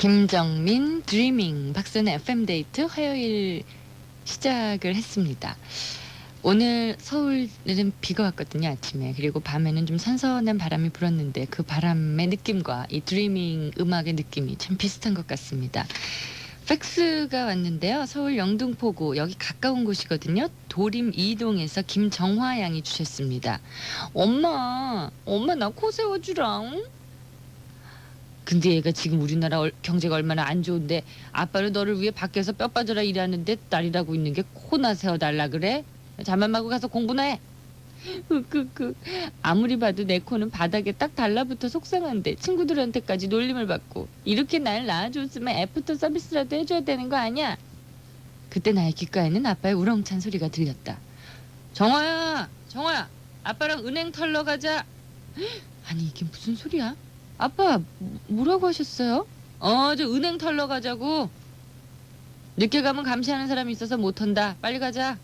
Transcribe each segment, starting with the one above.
김정민 드리밍 박선의 FM데이트 화요일 시작을 했습니다. 오늘 서울에는 비가 왔거든요, 아침에. 그리고 밤에는 좀 선선한 바람이 불었는데 그 바람의 느낌과 이 드리밍 음악의 느낌이 참 비슷한 것 같습니다. 팩스가 왔는데요. 서울 영등포구 여기 가까운 곳이거든요. 도림 2동에서 김정화 양이 주셨습니다. 엄마 나 코 세워주랑. 근데 얘가 지금 우리나라 경제가 얼마나 안 좋은데 아빠는 너를 위해 밖에서 뼈 빠져라 일하는데 딸이라고 있는 게 코나 세워달라 그래? 잠만 말고 가서 공부나 해. 아무리 봐도 내 코는 바닥에 딱 달라붙어 속상한데 친구들한테까지 놀림을 받고 이렇게 날 낳아줬으면 애프터 서비스라도 해줘야 되는 거 아니야? 그때 나의 귓가에는 아빠의 우렁찬 소리가 들렸다. 정화야 아빠랑 은행 털러 가자. 아니 이게 무슨 소리야? 아빠 뭐라고 하셨어요? 저 은행 털러 가자고. 늦게 가면 감시하는 사람이 있어서 못 턴다. 빨리 가자.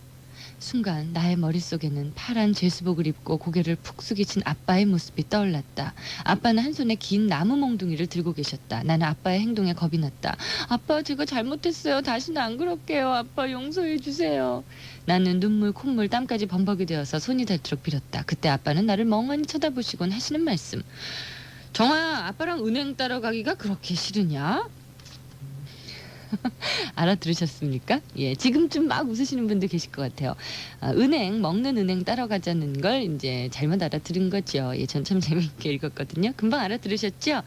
순간 나의 머릿속에는 파란 죄수복을 입고 고개를 푹 숙이신 아빠의 모습이 떠올랐다. 아빠는 한 손에 긴 나무 몽둥이를 들고 계셨다. 나는 아빠의 행동에 겁이 났다. 아빠 제가 잘못했어요. 다시는 안 그럴게요. 아빠 용서해 주세요. 나는 눈물, 콧물, 땀까지 범벅이 되어서 손이 닳도록 빌었다. 그때 아빠는 나를 멍하니 쳐다보시곤 하시는 말씀. 정아, 아빠랑 은행 따러 가기가 그렇게 싫으냐? 알아들으셨습니까? 예, 지금쯤 막 웃으시는 분들 계실 것 같아요. 먹는 은행 따라가자는 걸 이제 잘못 알아들은 거죠. 예, 전 참 재미있게 읽었거든요. 금방 알아들으셨죠?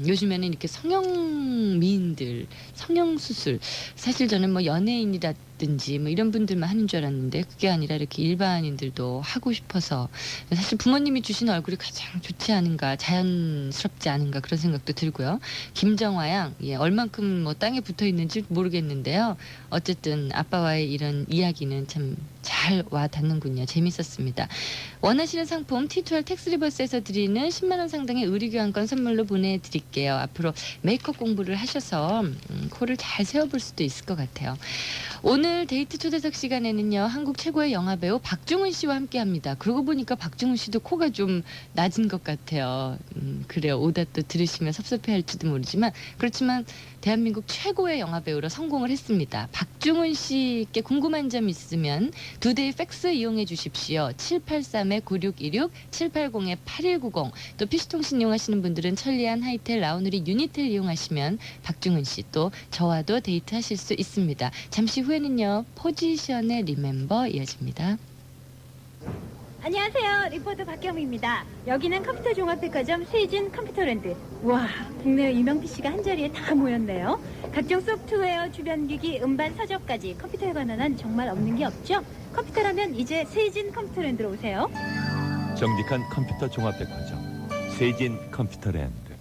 요즘에는 이렇게 성형미인들, 성형수술, 사실 저는 뭐 연예인이라든지 뭐 이런 분들만 하는 줄 알았는데 그게 아니라 이렇게 일반인들도 하고 싶어서 사실 부모님이 주신 얼굴이 가장 좋지 않은가, 자연스럽지 않은가 그런 생각도 들고요. 김정화 양, 예, 얼만큼 뭐 땅에 붙어 있는지 모르겠는데요. 어쨌든 아빠와의 이런 이야기는 참 잘 와 닿는군요. 재밌었습니다. 원하시는 상품 T2R 텍스리버스에서 드리는 10만 원 상당의 의류교환권 선물로 보내드릴게요. 앞으로 메이크업 공부를 하셔서 코를 잘 세워볼 수도 있을 것 같아요. 오늘 데이트 초대석 시간에는요. 한국 최고의 영화배우 박중훈 씨와 함께합니다. 그러고 보니까 박중훈 씨도 코가 좀 낮은 것 같아요. 그래요. 오다 또 들으시면 섭섭해할지도 모르지만 그렇지만 대한민국 최고의 영화배우로 성공을 했습니다. 박중훈 씨께 궁금한 점 있으면 두 대의 팩스 이용해 주십시오. 783-9616, 780-8190. 또 PC통신 이용하시는 분들은 천리안, 하이텔, 라우누리, 유니텔 이용하시면 박중훈 씨 또 저와도 데이트하실 수 있습니다. 잠시 후에는요. 포지션의 리멤버 이어집니다. 안녕하세요. 리포터 박경미입니다. 여기는 컴퓨터 종합백화점 세진 컴퓨터랜드. 와, 국내 유명 PC가 한자리에 다 모였네요. 각종 소프트웨어, 주변기기, 음반, 서적까지 컴퓨터에 관한 한 정말 없는 게 없죠? 컴퓨터라면 이제 세진 컴퓨터랜드로 오세요. 정직한 컴퓨터 종합백화점 세진 컴퓨터랜드.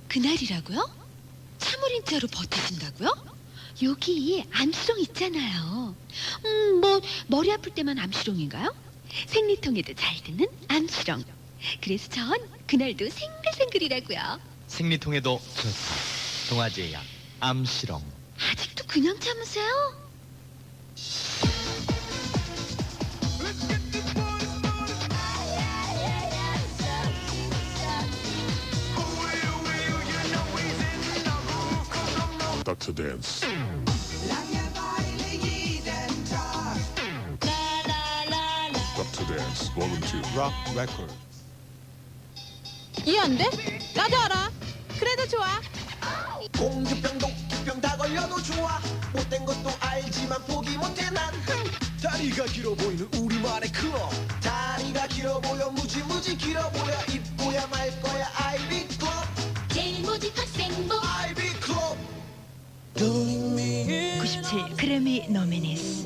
그날이라고요? 사물인자로 버티신다고요? 여기 암시롱 있잖아요. 뭐 머리 아플 때만 암시롱인가요? 생리통에도 잘 드는 암시롱. 그래서 전 그날도 생글생글이라고요. 생리통에도 좋다. 동아제약 암시롱. 아직도 그냥 참으세요? Dr. Dance. Dr. Dance, Volume 2. Rock Record. 이해 안 돼? 나도 알아. 그래도 좋아. 공주병 독기병 다 걸려도 좋아. 못된 것도 알지만 포기 못해 난. 다리가 길어 보이는 우리만의 클럽. 다리가 길어 보여 무지무지 길어 보여. 입고야 말 거야 아이비 클럽. 제일 모직 학생부 아이비 클럽. 97 그래미 노미니스.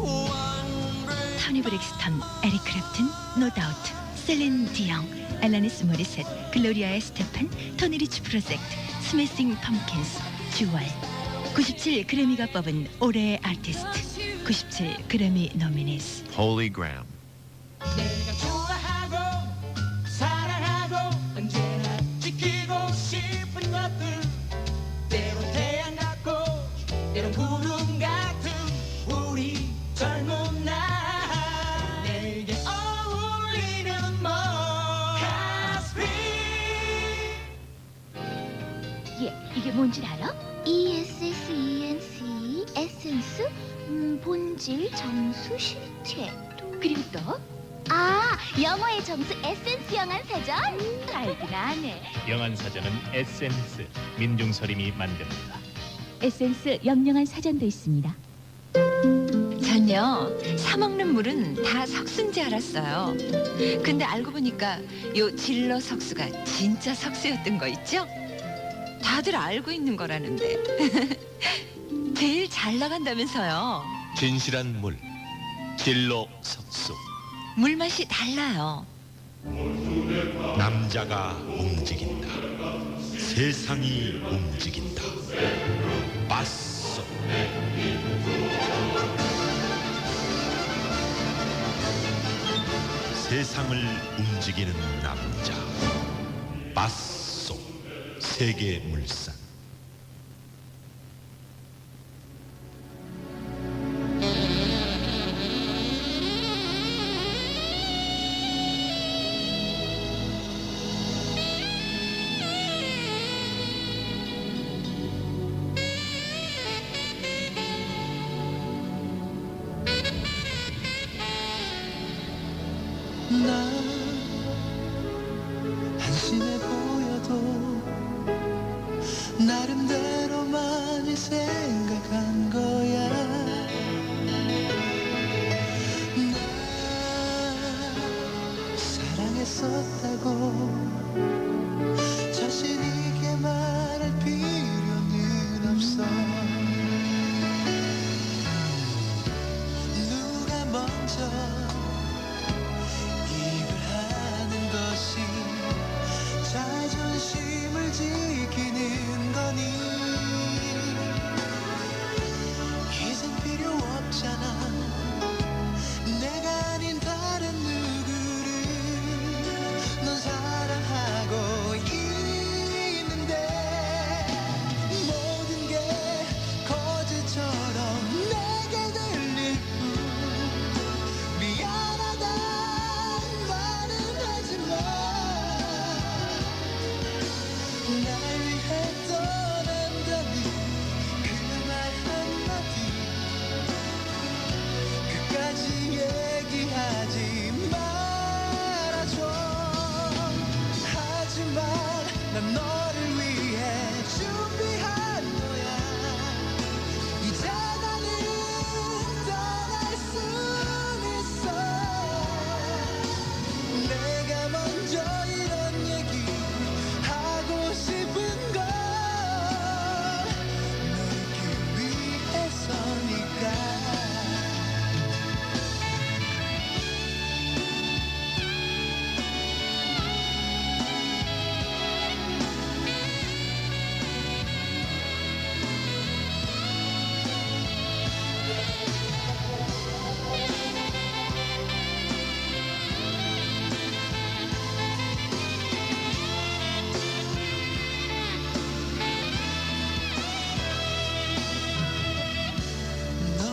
토니 브릭스턴, 에릭 클랩튼, 노 다우트, 셀린 디ong, 엘라니스 모리셋, 글로리아 에스테판, 토니 리치 프로젝트, 스매싱 펌킨스, 듀얼. 97 그래미가 뽑은 올해의 아티스트. 97 그래미 노미니스. Holy Graham. 내가 좋아하고 사랑하고 언제나 지키고 싶은 것들. 때론 태양 같고 때론 구름 같은 우리 젊은 날. 내게 어울리는 이게 뭔지 알아? ESSENC 에센스 본질 점수 실체 그리고 또 영어의 점수 에센스 영안사전 알긴 아네. 영안사전은 에센스 민중서림이 만듭니다. 에센스 영영한 사전도 있습니다. 전요 사먹는 물은 다 석수인지 알았어요. 근데 알고 보니까 요 진로 석수가 진짜 석수였던 거 있죠? 다들 알고 있는 거라는데 제일 잘 나간다면서요. 진실한 물, 진로 석수. 물 맛이 달라요. 남자가 움직인다. 세상이 움직인다. 바쏘. 세상을 움직이는 남자. 바쏘. 세계물산. 나 한심해 보여도 나름대로 많이 생각한 거야. 나 사랑했었다고 자신 있게 말할 필요는 없어. 누가 먼저 이별하는 것이 자존심을 지키는 거니. 이젠 필요 없잖아. 내가 아닌 다른 누구를 넌 사랑하고 있는데 모든 게 거짓처럼 내게 들릴 뿐. 미안하다 말은 하지마. 날 위해 떠난다니 그 말 한마디 끝까지 얘기하지 말아줘. 하지만 난 너를 위해 준비한 거야. 이제 나는 떠날 순 있어. 내가 먼저 이런 얘기 하고 싶은 건 너를 위해서니까.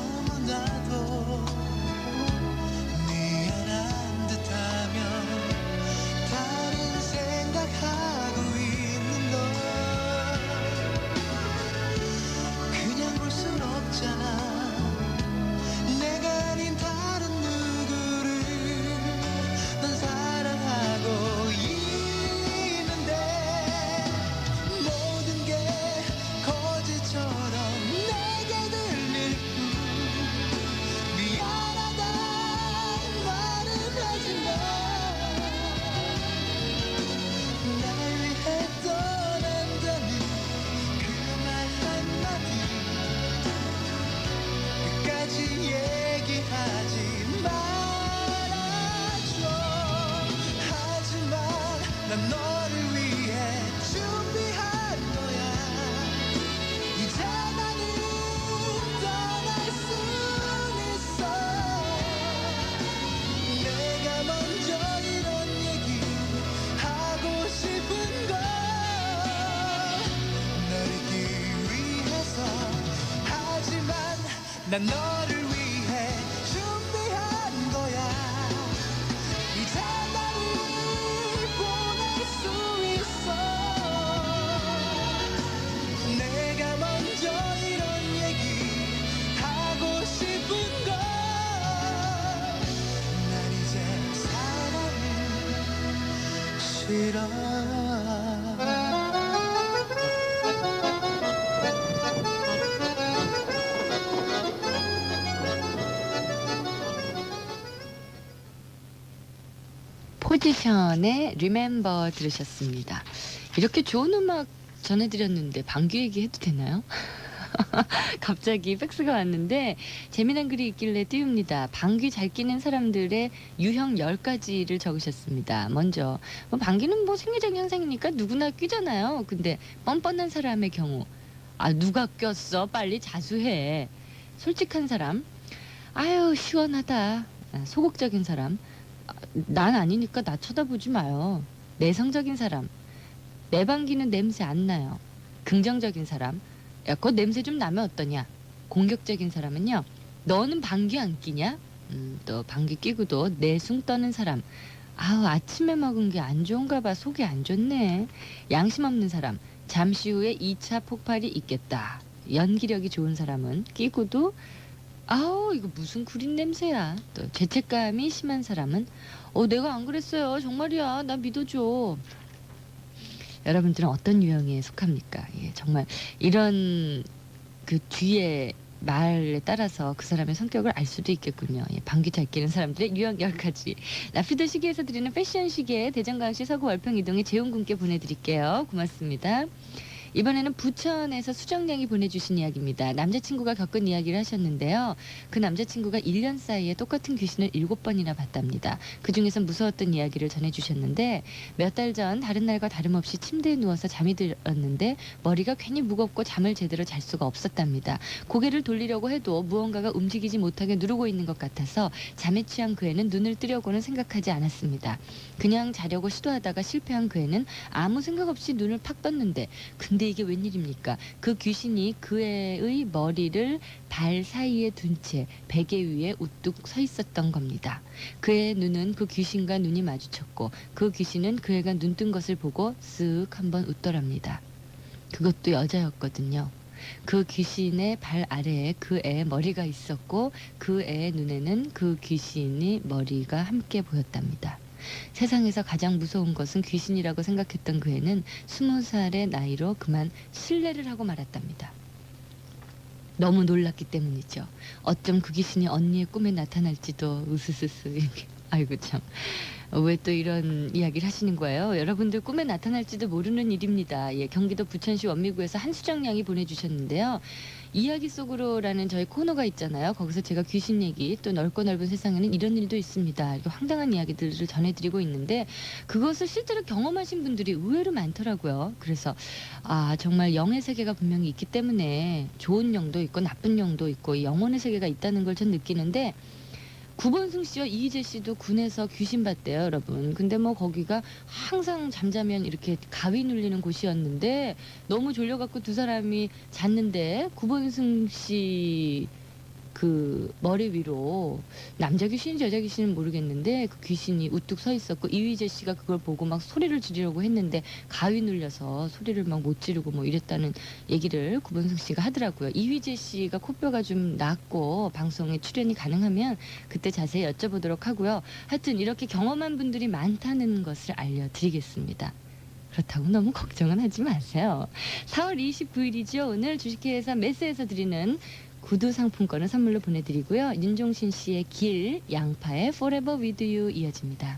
너무나도 미안한 듯하면 다른 생각하고 있는 너 그냥 볼 순 없잖아. 내가 아닌 다른 누구를 넌 사랑하고 있는데 모든 게 거짓처럼 내게 들릴 뿐. 미안하다 말은 하지마. 날 위해 떠난다니 그 말 한마디 끝까지 얘기하지 말아줘. 하지만 난 너를 위해 준비한 거야. 이제 나는 떠날 순 있어. 내가 먼저 이런 얘기 하고 싶은 건 너를 위해서. 하지만 난 너를 위해 준비한 거야. 이제 나를 보낼 수 있어. 내가 먼저 것이라. 포지션의 Remember 들으셨습니다. 이렇게 좋은 음악 전해드렸는데 방귀 얘기해도 되나요? 갑자기 팩스가 왔는데 재미난 글이 있길래 띄웁니다. 방귀 잘 끼는 사람들의 유형 10가지를 적으셨습니다. 먼저 방귀는 뭐 생리적 현상이니까 누구나 끼잖아요. 근데 뻔뻔한 사람의 경우 누가 꼈어? 빨리 자수해. 솔직한 사람 아유 시원하다. 소극적인 사람 난 아니니까 나 쳐다보지 마요. 내성적인 사람 내 방귀는 냄새 안 나요. 긍정적인 사람 야, 그거 냄새 좀 나면 어떠냐? 공격적인 사람은요. 너는 방귀 안 끼냐? 또 방귀 끼고도 내숭 떠는 사람. 아침에 먹은 게 안 좋은가 봐. 속이 안 좋네. 양심 없는 사람. 잠시 후에 2차 폭발이 있겠다. 연기력이 좋은 사람은 끼고도 이거 무슨 구린 냄새야. 또 죄책감이 심한 사람은 내가 안 그랬어요. 정말이야. 나 믿어줘. 여러분들은 어떤 유형에 속합니까? 예, 정말 이런 그 뒤에 말에 따라서 그 사람의 성격을 알 수도 있겠군요. 예, 방귀 잘 끼는 사람들의 유형 10가지. 라피드 시계에서 드리는 패션 시계 대전광역시 서구 월평 이동의 재훈군께 보내드릴게요. 고맙습니다. 이번에는 부천에서 수정량이 보내주신 이야기입니다. 남자친구가 겪은 이야기를 하셨는데요. 그 남자친구가 1년 사이에 똑같은 귀신을 7번이나 봤답니다. 그중에서 무서웠던 이야기를 전해주셨는데 몇 달 전 다른 날과 다름없이 침대에 누워서 잠이 들었는데 머리가 괜히 무겁고 잠을 제대로 잘 수가 없었답니다. 고개를 돌리려고 해도 무언가가 움직이지 못하게 누르고 있는 것 같아서 잠에 취한 그 애는 눈을 뜨려고는 생각하지 않았습니다. 그냥 자려고 시도하다가 실패한 그 애는 아무 생각 없이 눈을 팍 떴는데 근데 이게 웬일입니까? 그 귀신이 그 애의 머리를 발 사이에 둔 채 베개 위에 우뚝 서 있었던 겁니다. 그의 눈은 그 귀신과 눈이 마주쳤고 그 귀신은 그 애가 눈 뜬 것을 보고 쓱 한번 웃더랍니다. 그것도 여자였거든요. 그 귀신의 발 아래에 그 애의 머리가 있었고 그 애의 눈에는 그 귀신의 머리가 함께 보였답니다. 세상에서 가장 무서운 것은 귀신이라고 생각했던 그 애는 20살의 나이로 그만 실례를 하고 말았답니다. 너무 놀랐기 때문이죠. 어쩜 그 귀신이 언니의 꿈에 나타날지도 으스스스. 아이고 참. 왜 또 이런 이야기를 하시는 거예요? 여러분들 꿈에 나타날지도 모르는 일입니다. 예, 경기도 부천시 원미구에서 한수정 양이 보내주셨는데요. 이야기 속으로라는 저희 코너가 있잖아요. 거기서 제가 귀신 얘기 또 넓고 넓은 세상에는 이런 일도 있습니다. 이렇게 황당한 이야기들을 전해드리고 있는데 그것을 실제로 경험하신 분들이 의외로 많더라고요. 그래서 정말 영의 세계가 분명히 있기 때문에 좋은 영도 있고 나쁜 영도 있고 영혼의 세계가 있다는 걸 전 느끼는데 구본승 씨와 이희재 씨도 군에서 귀신 봤대요, 여러분. 근데 뭐 거기가 항상 잠자면 이렇게 가위 눌리는 곳이었는데 너무 졸려갖고 두 사람이 잤는데 구본승 씨 그 머리 위로 남자 귀신인지 여자 귀신은 모르겠는데 그 귀신이 우뚝 서 있었고 이휘재 씨가 그걸 보고 막 소리를 지르려고 했는데 가위 눌려서 소리를 막 못 지르고 뭐 이랬다는 얘기를 구본승 씨가 하더라고요. 이휘재 씨가 코뼈가 좀 낮고 방송에 출연이 가능하면 그때 자세히 여쭤보도록 하고요. 하여튼 이렇게 경험한 분들이 많다는 것을 알려드리겠습니다. 그렇다고 너무 걱정은 하지 마세요. 4월 29일이죠. 오늘 주식회사 메스에서 드리는 구두 상품권을 선물로 보내드리고요. 윤종신 씨의 길, 양파의 Forever With You 이어집니다.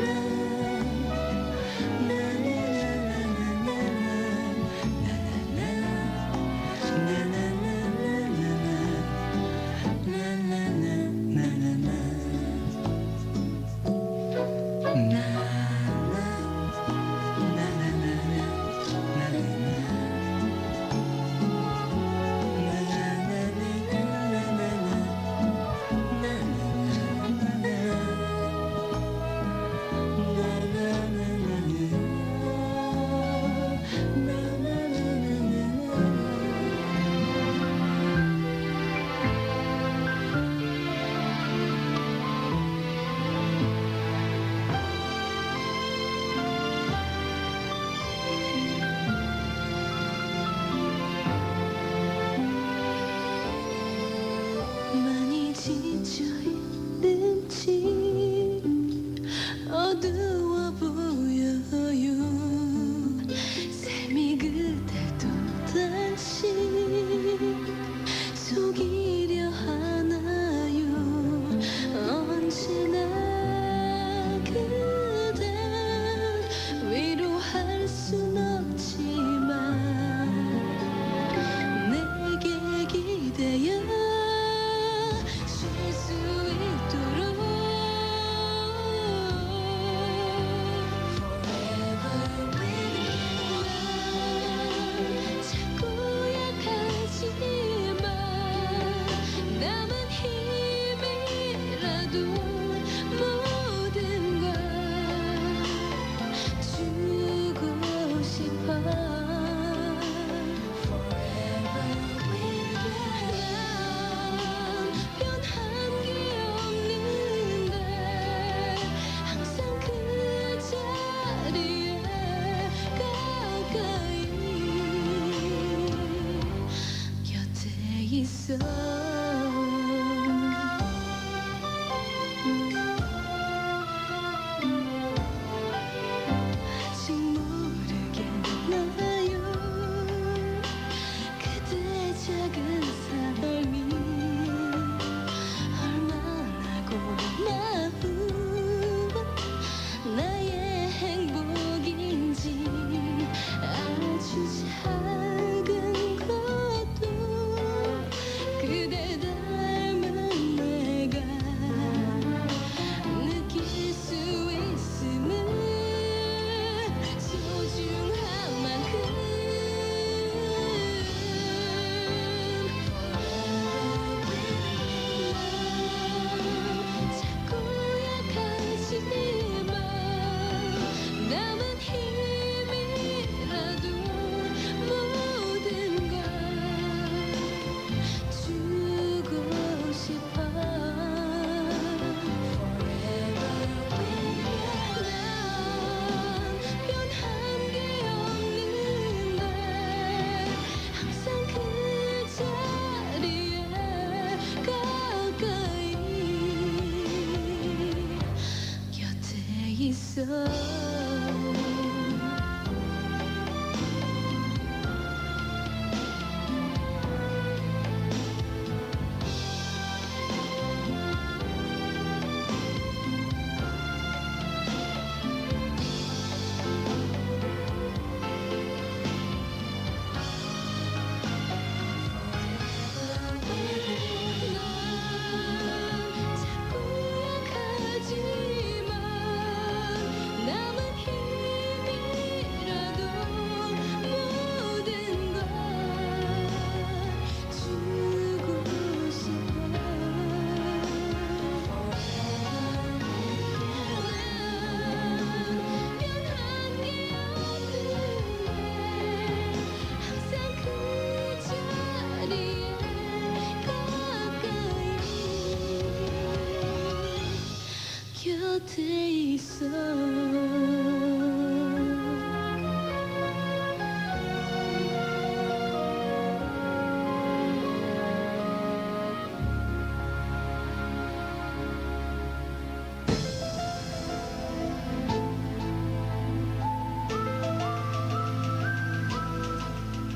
곁에 있어.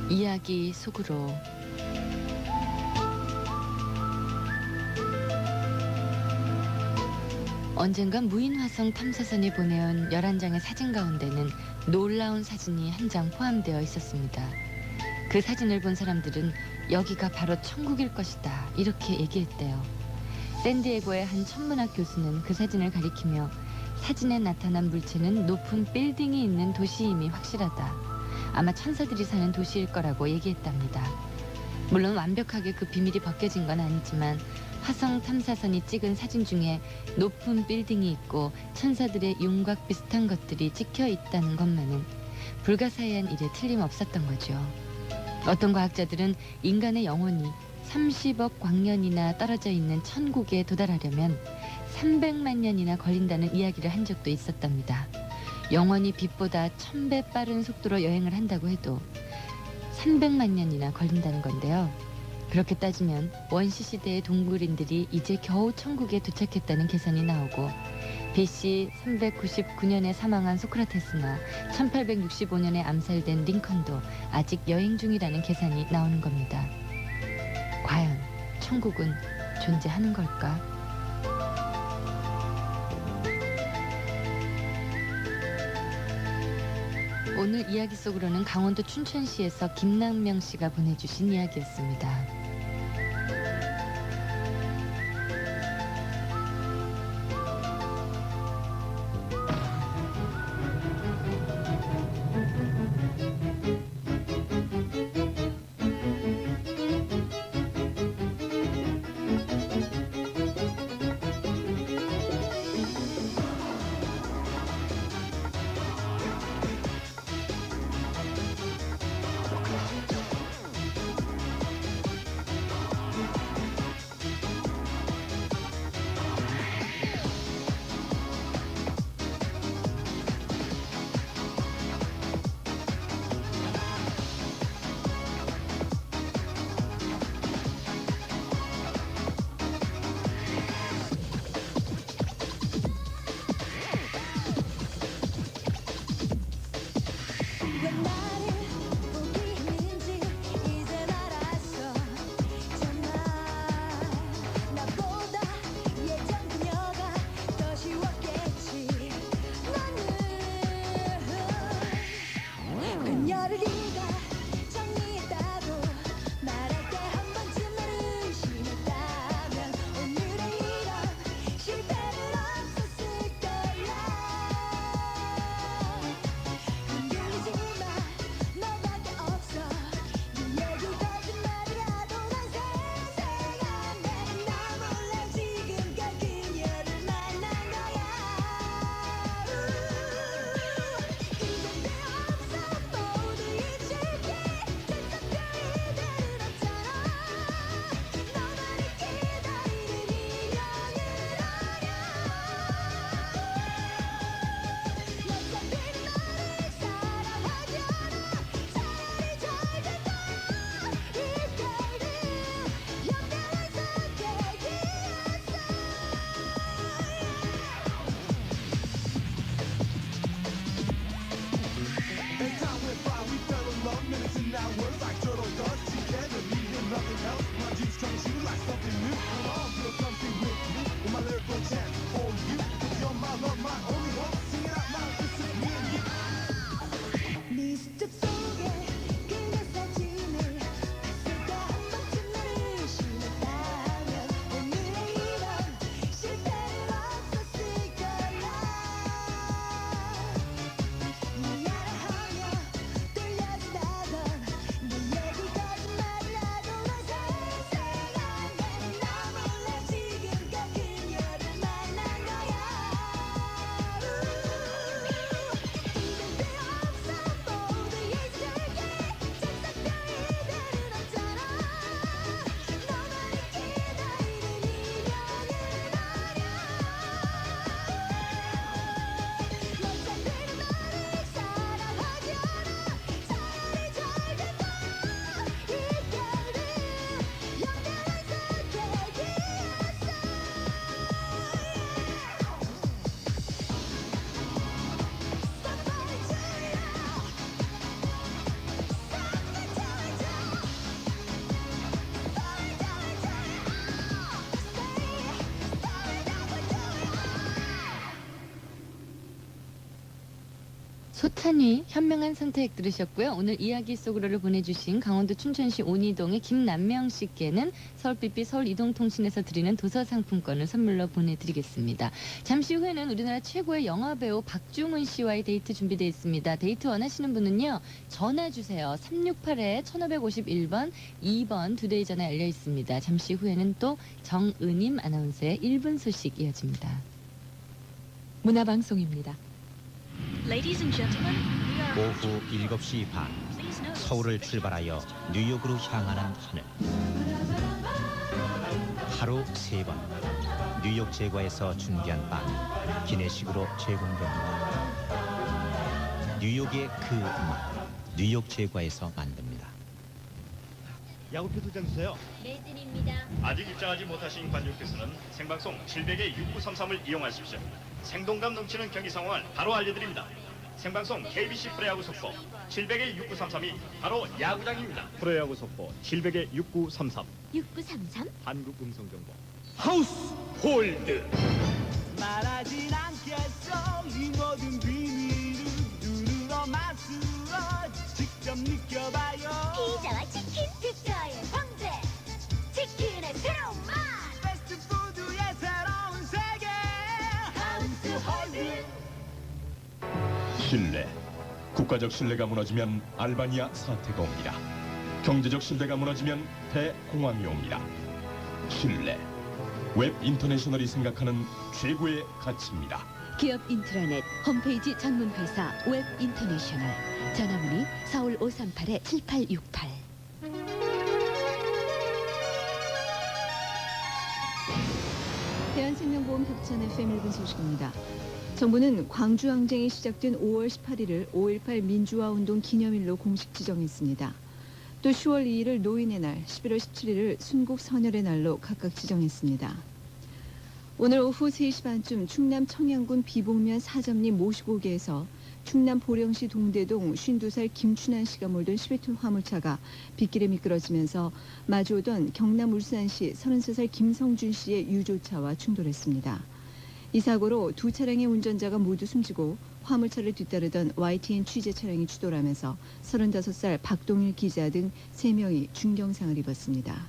이야기 속으로. 언젠가 무인화성 탐사선이 보내온 11장의 사진 가운데는 놀라운 사진이 한 장 포함되어 있었습니다. 그 사진을 본 사람들은 여기가 바로 천국일 것이다 이렇게 얘기했대요. 샌디에고의 한 천문학 교수는 그 사진을 가리키며 사진에 나타난 물체는 높은 빌딩이 있는 도시임이 확실하다. 아마 천사들이 사는 도시일 거라고 얘기했답니다. 물론 완벽하게 그 비밀이 벗겨진 건 아니지만 화성 탐사선이 찍은 사진 중에 높은 빌딩이 있고 천사들의 윤곽 비슷한 것들이 찍혀 있다는 것만은 불가사의한 일에 틀림없었던 거죠. 어떤 과학자들은 인간의 영혼이 30억 광년이나 떨어져 있는 천국에 도달하려면 300만 년이나 걸린다는 이야기를 한 적도 있었답니다. 영원히 빛보다 1000배 빠른 속도로 여행을 한다고 해도 300만 년이나 걸린다는 건데요. 그렇게 따지면 원시 시대의 동굴인들이 이제 겨우 천국에 도착했다는 계산이 나오고 BC 399년에 사망한 소크라테스나 1865년에 암살된 링컨도 아직 여행 중이라는 계산이 나오는 겁니다. 과연 천국은 존재하는 걸까? 오늘 이야기 속으로는 강원도 춘천시에서 김남명 씨가 보내주신 이야기였습니다. 소탄위 현명한 선택 들으셨고요. 오늘 이야기 속으로를 보내주신 강원도 춘천시 온이동의 김남명 씨께는 서울빛빛 서울이동통신에서 드리는 도서상품권을 선물로 보내드리겠습니다. 잠시 후에는 우리나라 최고의 영화배우 박중훈 씨와의 데이트 준비되어 있습니다. 데이트 원하시는 분은요. 전화 주세요. 368-1551번 2번 두 대의 전화 열려 있습니다. 잠시 후에는 또 정은임 아나운서의 1분 소식 이어집니다. 문화방송입니다. Ladies and gentlemen, we are 오후 7시 반 please note. 서울을 출발하여 뉴욕으로 향하는 하늘. 하루 3번 뉴욕 제과에서 준비한 빵 기내식으로 제공됩니다. 뉴욕의 그 맛 뉴욕 제과에서 만듭니다. 야구표 2장 주세요. 네, 드립니다. 아직 입장하지 못하신 관중께서는 생방송 700-6933을 이용하십시오. 생동감 넘치는 경기 상황을 바로 알려드립니다. 생방송 KBC 프로야구 속보 700-6933이 바로 야구장입니다. 프로야구 속보 700-6933 6933 한국음성정보 하우스 홀드. 말하진 않겠어 이 모든 비밀을 누르러 맛으로 직접 느껴봐요 피자와 치킨 특허의 황제 치킨의 새로운 맛 패스트푸드의 새로운 세계 하우스 홀드 신뢰. 국가적 신뢰가 무너지면 알바니아 사태가 옵니다. 경제적 신뢰가 무너지면 대공황이 옵니다. 신뢰. 웹 인터내셔널이 생각하는 최고의 가치입니다. 기업 인트라넷 홈페이지 전문 회사 웹 인터내셔널 전화문의 서울 538-7868 대한생명보험 협찬 FM 1분 소식입니다. 정부는 광주항쟁이 시작된 5월 18일을 5.18 민주화운동 기념일로 공식 지정했습니다. 또 10월 2일을 노인의 날, 11월 17일을 순국 선열의 날로 각각 지정했습니다. 오늘 오후 3시 반쯤 충남 청양군 비봉면 사점리 모시고개에서 충남 보령시 동대동 52살 김춘환 씨가 몰던 11톤 화물차가 빗길에 미끄러지면서 마주오던 경남 울산시 33살 김성준 씨의 유조차와 충돌했습니다. 이 사고로 두 차량의 운전자가 모두 숨지고 화물차를 뒤따르던 YTN 취재 차량이 추돌하면서 35살 박동일 기자 등 3명이 중경상을 입었습니다.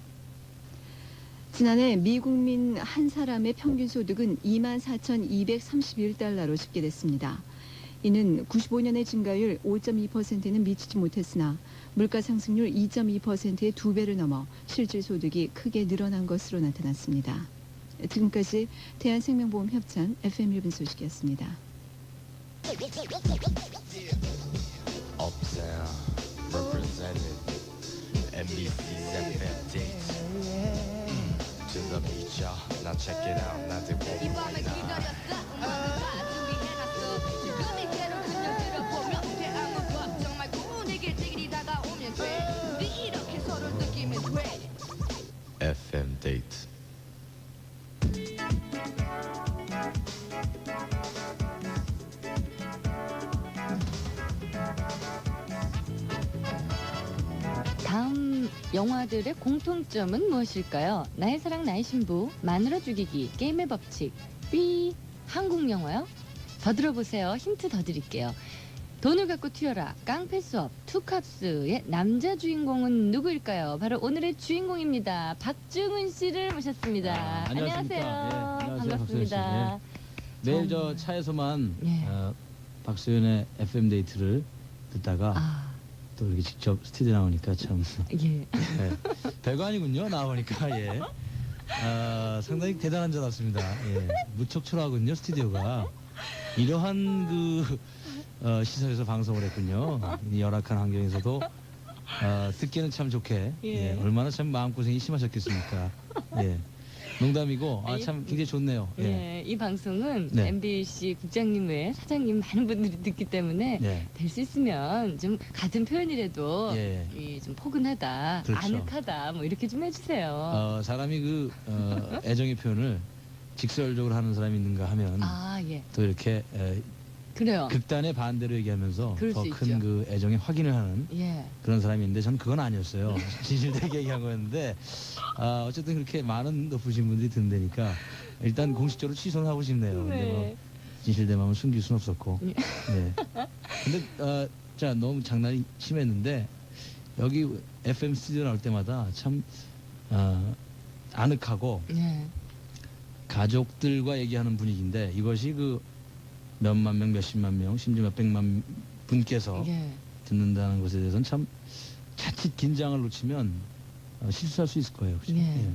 지난해 미국민 한 사람의 평균 소득은 24,231달러로 집계됐습니다. 이는 95년의 증가율 5.2%는 미치지 못했으나 물가 상승률 2.2%의 2배를 넘어 실질 소득이 크게 늘어난 것으로 나타났습니다. 지금까지 대한생명보험 협찬 FM 1분 소식이었습니다. Uptown, represented NBC's FM date. To the beach, y'all. Now check it out. Now they won't be FM date. 다음 영화들의 공통점은 무엇일까요? 나의 사랑 나의 신부, 마누라 죽이기, 게임의 법칙, 삐, 한국 영화요? 더 들어보세요. 힌트 더 드릴게요. 돈을 갖고 튀어라, 깡패 수업, 투캅스의 남자 주인공은 누구일까요? 바로 오늘의 주인공입니다. 박중훈 씨를 모셨습니다. 안녕하세요. 반갑습니다. 매일 저 차에서만 박소연의 FM 데이트를 듣다가 또 이렇게 직접 스튜디오 나오니까 참 네, 별거 아니군요. 나오니까 상당히 대단한 줄 알았습니다. 무척 초라하군요. 스튜디오가 이러한 그 시설에서 방송을 했군요. 이 열악한 환경에서도 듣기는 참 좋게 얼마나 참 마음고생이 심하셨겠습니까. 농담이고 참 굉장히 좋네요. 이 방송은 MBC 국장님 외에 사장님 많은 분들이 듣기 때문에 될 수 있으면 좀 같은 표현이라도 좀 포근하다, 그렇죠. 아늑하다 뭐 이렇게 좀 해주세요. 사람이 그 애정의 표현을 직설적으로 하는 사람이 있는가 하면 또 이렇게 그래요. 극단의 반대로 얘기하면서 더 큰 그 애정의 확인을 하는 그런 사람이 있는데 전 그건 아니었어요. 진실되게 얘기한 거였는데 어쨌든 그렇게 많은 높으신 분들이 듣는다니까 일단 공식적으로 취소는 하고 싶네요. 근데 진실된 마음을 숨길 수는 없었고. 예. 네. 근데 자 너무 장난이 심했는데 여기 FM 스튜디오 나올 때마다 참 아늑하고 예. 가족들과 얘기하는 분위기인데 이것이 그 몇만 명, 몇십만 명, 심지어 몇백만 분께서 예. 듣는다는 것에 대해서는 참 자칫 긴장을 놓치면 실수할 수 있을 거예요. 그죠? 예.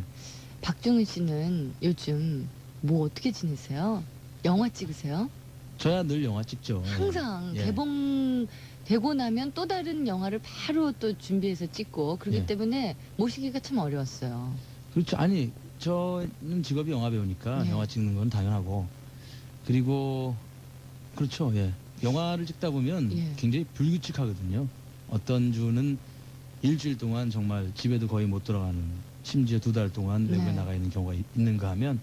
박정은 씨는 요즘 뭐 어떻게 지내세요? 영화 찍으세요? 저야 늘 영화 찍죠. 항상 예. 개봉되고 나면 또 다른 영화를 바로 또 준비해서 찍고 그렇기 예. 때문에 모시기가 참 어려웠어요. 그렇죠. 아니 저는 직업이 영화 배우니까 예. 영화 찍는 건 당연하고 그리고 그렇죠. 예. 영화를 찍다 보면 예. 굉장히 불규칙하거든요. 어떤 주는 일주일 동안 정말 집에도 거의 못 들어가는 심지어 2달 동안 외국에 네. 나가 있는 경우가 있는가 하면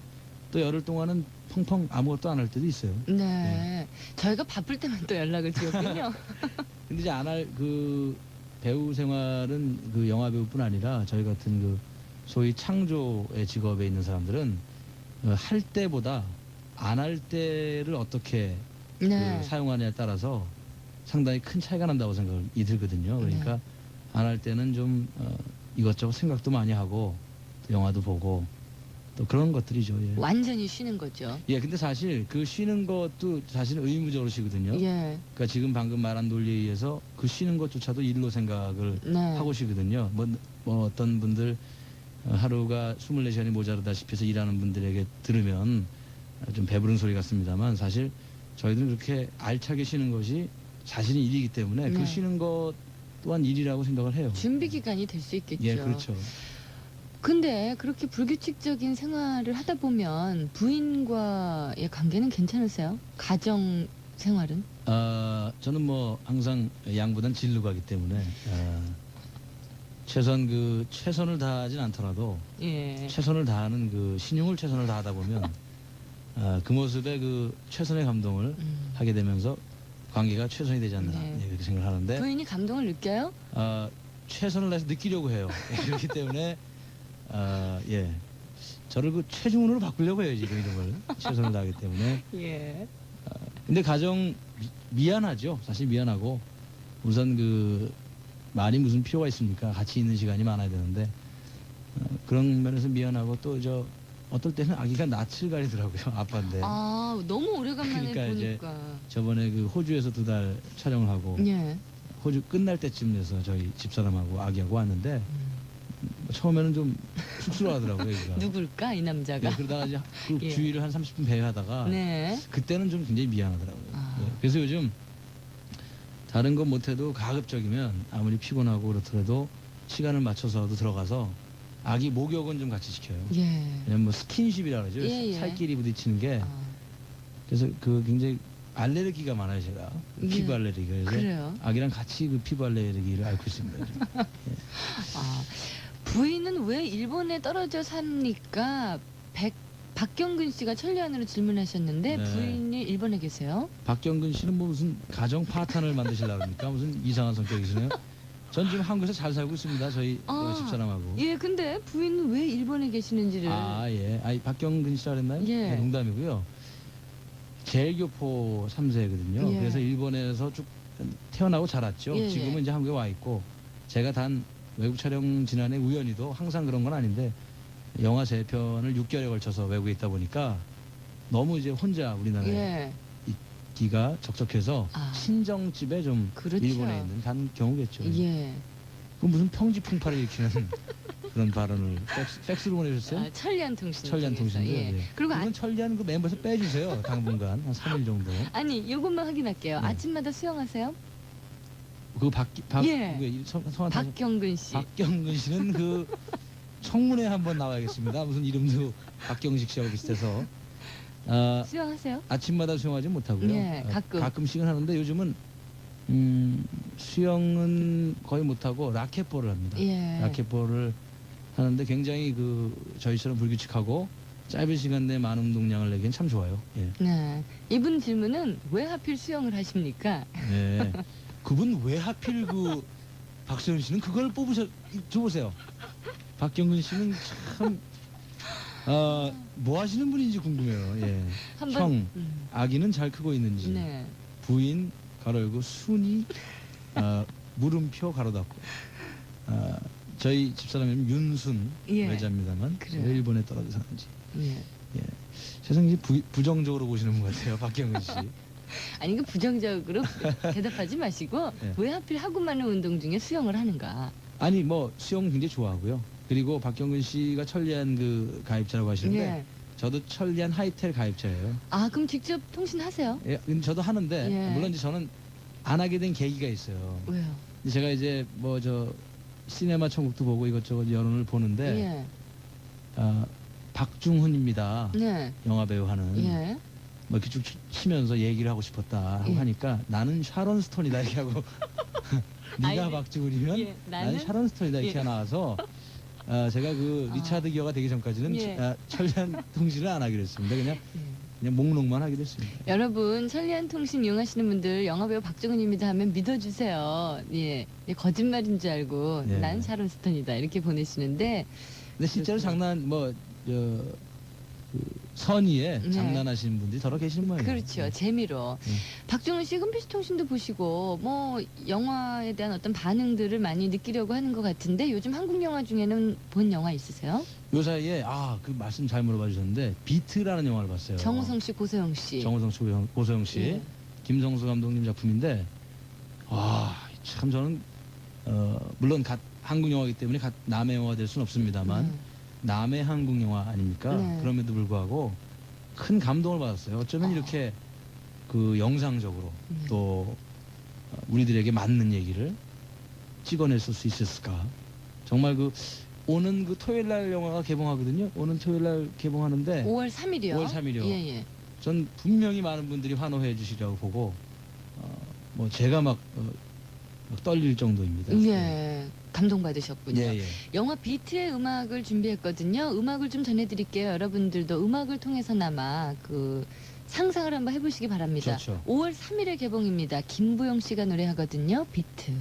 또 열흘 동안은 펑펑 아무것도 안 할 때도 있어요. 네. 저희가 바쁠 때만 또 연락을 드렸군요. 근데 이제 안 할 그 배우 생활은 그 영화 배우뿐 아니라 저희 같은 그 소위 창조의 직업에 있는 사람들은 할 때보다 안 할 때를 어떻게 네. 그 사용하느냐에 따라서 상당히 큰 차이가 난다고 생각이 들거든요. 그러니까 네. 안 할 때는 좀 이것저것 생각도 많이 하고 또 영화도 보고 또 그런 것들이죠. 예. 완전히 쉬는 거죠. 예, 근데 사실 그 쉬는 것도 사실은 의무적으로 쉬거든요. 예. 그러니까 지금 방금 말한 논리에 의해서 그 쉬는 것조차도 일로 생각을 네. 하고 쉬거든요. 뭐 어떤 분들 하루가 24시간이 모자르다시피 해서 일하는 분들에게 들으면 좀 배부른 소리 같습니다만 사실 저희들은 그렇게 알차게 쉬는 것이 사실은 일이기 때문에 네. 그 쉬는 것 또한 일이라고 생각을 해요. 준비 기간이 될 수 있겠죠. 예, 그렇죠. 근데 그렇게 불규칙적인 생활을 하다 보면 부인과의 관계는 괜찮으세요? 가정 생활은? 저는 뭐 항상 양보단 질로 가기 때문에 최선을 다하진 않더라도 예. 최선을 다하는 그 신용을 최선을 다하다 보면 그 모습에 그 최선의 감동을 하게 되면서 관계가 최선이 되지 않나 네. 예, 그렇게 생각을 하는데 부인이 감동을 느껴요? 최선을 다해서 느끼려고 해요. 그렇기 때문에 예 저를 그 최중훈으로 바꾸려고 해요 지금 이런 걸 최선을 다하기 때문에 예. 근데 가정 미안하죠. 사실 미안하고 우선 그 말이 무슨 필요가 있습니까? 같이 있는 시간이 많아야 되는데 그런 면에서 미안하고 또 저 어떨 때는 아기가 낯을 가리더라고요. 아빠인데. 아 너무 오래간만에 그러니까 이제 보니까. 저번에 그 호주에서 2달 촬영을 하고 예. 호주 끝날 때쯤 돼서 저희 집사람하고 아기하고 왔는데 처음에는 좀 쑥스러워하더라고요. 애기가. 누굴까 이 남자가? 네, 그러다가 이제 그 예. 주위를 한 30분 배회하다가 네. 그때는 좀 굉장히 미안하더라고요. 아. 예, 그래서 요즘 다른 건 못해도 가급적이면 아무리 피곤하고 그렇더라도 시간을 맞춰서도 들어가서 아기 목욕은 좀 같이 시켜요. 예. 왜냐면 뭐 스킨십이라 그러죠. 예, 예. 살끼리 부딪히는 게 아, 그래서 그 굉장히 알레르기가 많아요 제가 예. 피부 알레르기가 그래서 그래요? 아기랑 같이 그 피부 알레르기를 앓고 있습니다. 요즘. 아, 부인은 왜 일본에 떨어져 삽니까? 박경근 씨가 천리안으로 질문하셨는데 네. 부인이 일본에 계세요? 박경근 씨는 뭐 무슨 가정 파탄을 만드시려고 합니까? 무슨 이상한 성격이시네요. 전 지금 한국에서 잘 살고 있습니다. 저희 집사람하고. 예, 근데 부인은 왜 일본에 계시는지를. 예. 박경근 씨라 그랬나요? 예. 네, 농담이고요. 제일교포 3세거든요. 예. 그래서 일본에서 쭉 태어나고 자랐죠. 예, 지금은 예. 이제 한국에 와 있고 제가 단 외국 촬영 지난해 우연히도 항상 그런 건 아닌데 영화 재편을 6개월에 걸쳐서 외국에 있다 보니까 너무 이제 혼자 우리나라에 예. 있기가 적적해서 친정집에 좀 그렇죠. 일본에 있는 간 경우겠죠. 예. 그 무슨 평지풍파를 일으키는 그런 발언을 팩스로 보내셨어요? 아, 천리안 통신. 천리안 통신도. 예. 예. 그리고 그건 천리안 그 멤버에서 빼주세요. 당분간 한 3일 정도. 아니, 이것만 확인할게요. 네. 아침마다 수영하세요? 그 예. 박경근 씨. 박경근 씨는 그 청문회 한번 나와야겠습니다. 무슨 이름도 박경식 씨하고 비슷해서. 수영하세요? 아침마다 수영하지 못하고요. 예, 가끔. 가끔씩은 하는데 요즘은 수영은 거의 못하고 라켓볼을 합니다. 예. 라켓볼을 하는데 굉장히 그 저희처럼 불규칙하고 짧은 시간 내에 많은 운동량을 내기엔 참 좋아요. 예. 네. 이분 질문은 왜 하필 수영을 하십니까? 네. 그분 왜 하필 그 박세훈 씨는 그걸 줘보세요. 박경근 씨는 참 뭐 하시는 분인지 궁금해요. 예. 한번 형, 아기는 잘 크고 있는지. 네. 부인 가로 열고 순이 물음표 가로 닫고. 저희 집사람은 윤순 예. 외자입니다만 그래요. 왜 일본에 떨어져 사는지. 예. 예. 세상에 부정적으로 보시는 분 같아요, 박경은 씨. 아니 그 부정적으로 대답하지 마시고 예. 왜 하필 하고 많은 운동 중에 수영을 하는가? 아니 뭐 수영 굉장히 좋아하고요. 그리고 박경근 씨가 천리안 그 가입자라고 하시는데 예. 저도 천리안 하이텔 가입자예요. 아 그럼 직접 통신하세요? 예, 근데 저도 하는데 예. 물론 이제 저는 안 하게 된 계기가 있어요. 왜요? 제가 이제 뭐 저 시네마 천국도 보고 이것저것 여론을 보는데 예. 박중훈입니다. 네. 영화 배우 하는 예. 뭐 이렇게 쭉 치면서 얘기를 하고 싶었다 하고 예. 하니까 나는 샤론 스톤이다 이렇게 하고 네가 아니, 박중훈이면 예, 나는 샤론 스톤이다 이렇게 예. 나와서 제가 그 리차드 기어가 되기 전까지는 예. 천리안 통신을 안 하기로 했습니다. 그냥 목록만 하기로 했습니다. 여러분 천리안 통신 이용하시는 분들 영화배우 박정은입니다 하면 믿어주세요. 예. 거짓말인 줄 알고 예. 난 샤론 스톤이다 이렇게 보내시는데 근데 실제로 장난 선의에 네. 장난하시는 분들이 더러 계시는 모양이에요. 그렇죠. 재미로. 네. 박정은 씨 흠피스통신도 보시고 뭐 영화에 대한 어떤 반응들을 많이 느끼려고 하는 것 같은데 요즘 한국 영화 중에는 본 영화 있으세요? 요 사이에 그 말씀 잘 물어봐 주셨는데 비트라는 영화를 봤어요. 정우성 씨, 고소영 씨. 정우성 씨, 고소영 씨, 예. 김성수 감독님 작품인데 참 저는 물론 한국 영화이기 때문에 남의 영화가 될 수는 없습니다만 남의 한국 영화 아닙니까? 네. 그럼에도 불구하고 큰 감동을 받았어요. 어쩌면 이렇게 그 영상적으로 또 우리들에게 맞는 얘기를 찍어냈을 수 있었을까? 정말 오는 토요일 날 영화가 개봉하거든요. 오는 토요일 날 개봉하는데 5월 3일이요. 5월 3일이요. 예, 예. 전 분명히 많은 분들이 환호해 주시려고 보고 뭐 제가 막 떨릴 정도입니다. 예. 감동받으셨군요. 예, 예. 영화 비트의 음악을 준비했거든요. 음악을 좀 전해드릴게요. 여러분들도 음악을 통해서나마 상상을 한번 해보시기 바랍니다. 그렇죠. 5월 3일에 개봉입니다. 김부영 씨가 노래하거든요. 비트.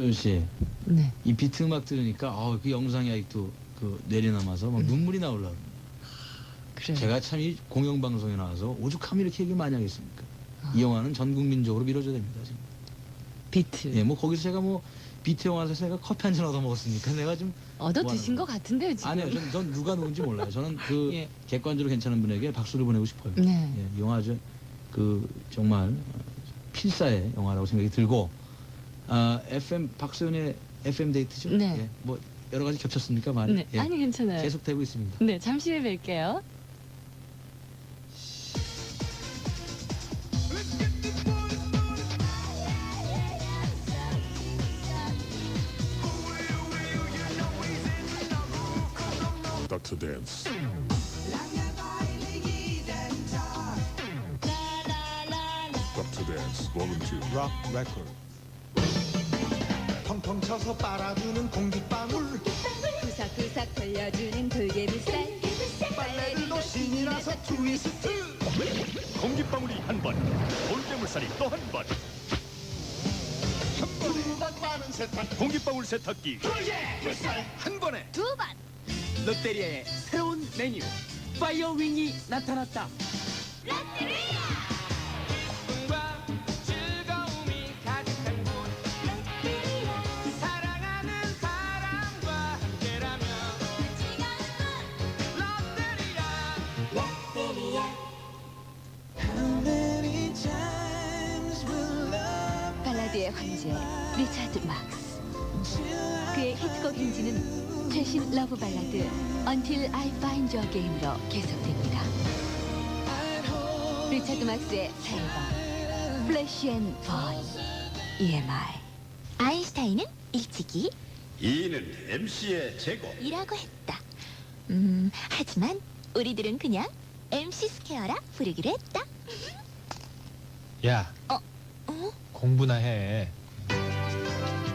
박소연 씨, 네. 이 비트 음악 들으니까 그 영상이 아직도 그 뇌리 남아서 막 눈물이 나올라. 그래요. 제가 참 이 공영방송에 나와서 오죽하면 이렇게 얘기 많이 하겠습니까? 이 영화는 전 국민적으로 밀어줘야 됩니다. 지금. 비트. 예, 뭐 거기서 제가 뭐 비트 영화에서 제가 커피 한 잔 얻어 먹었으니까 내가 좀 얻어 드신 것 같은데요 지금. 아니요, 전 누가 누군지 몰라요. 저는 그 예. 객관적으로 괜찮은 분에게 박수를 보내고 싶어요. 네. 예, 이 영화 아주 그 정말 필사의 영화라고 생각이 들고 FM 박소연의 FM 데이트죠. 네. 예, 뭐 여러 가지 겹쳤습니까 말이? 네. 예, 아니 괜찮아요. 계속 되고 있습니다. 네, 잠시 후에 뵐게요. Dr. Dance. Dr. Dance, Volume 2. 락 레코드. 펑펑 쳐서 빨아주는 공기방울. 구삭구삭 돌려주는 돌개비살. 빨래도 신이라서 트위스트. 공기방울이 한 번, 돌개물살이 또 한 번. 두번 빠는 세탁. 공기방울 세탁기. 돌개물살 한 번에. 두 번. 롯데리아의 새로운 메뉴 파이어윙이 나타났다. 즐거움이 가득한 곳 사랑하는 사람과 함께라면 롯데리아 발라드의 황제 리차드 막스. 그의 히트곡 행진은 최신 러브 발라드 Until I Find You Again으로 계속됩니다. 리차드 막스의 새 앨범 Flesh and Bone EMI. 아인슈타인은 일찍이 이는 MC의 제고. 이라고 했다. 하지만 우리들은 그냥 MC 스퀘어라 부르기로 했다. 야, 어? 공부나 해.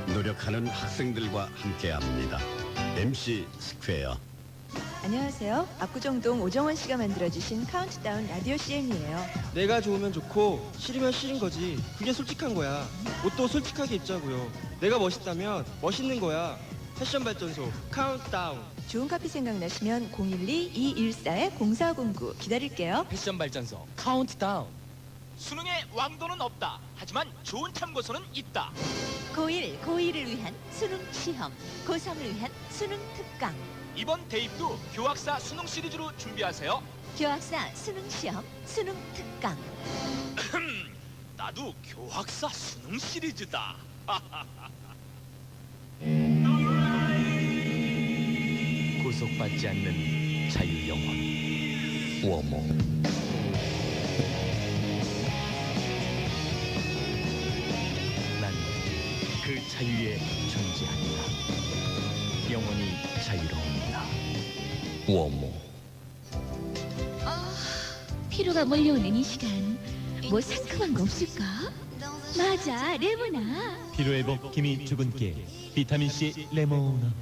노력하는 학생들과 함께합니다. MC 스퀘어. 안녕하세요. 압구정동 오정원 씨가 만들어주신 카운트다운 라디오 CM이에요. 내가 좋으면 좋고 싫으면 싫은 거지. 그게 솔직한 거야. 옷도 솔직하게 입자고요. 내가 멋있다면 멋있는 거야. 패션 발전소 카운트다운. 좋은 커피 생각나시면 012-214-0409 기다릴게요. 패션 발전소 카운트다운. 수능의 왕도는 없다. 하지만 좋은 참고서는 있다. 고1, 고2를 위한 수능 시험, 고3을 위한 수능 특강, 이번 대입도 교학사 수능 시리즈로 준비하세요. 교학사 수능 시험, 수능 특강. 나도 교학사 수능 시리즈다. 구속받지 않는 자유영혼 워모. 난 그 자유에 존재한다. 영원히 자유로운다. 워모. 피로가 몰려오는 이 시간, 뭐 상큼한 거 없을까? 맞아, 레모나. 피로회복 기미 주근깨 비타민C 레모나.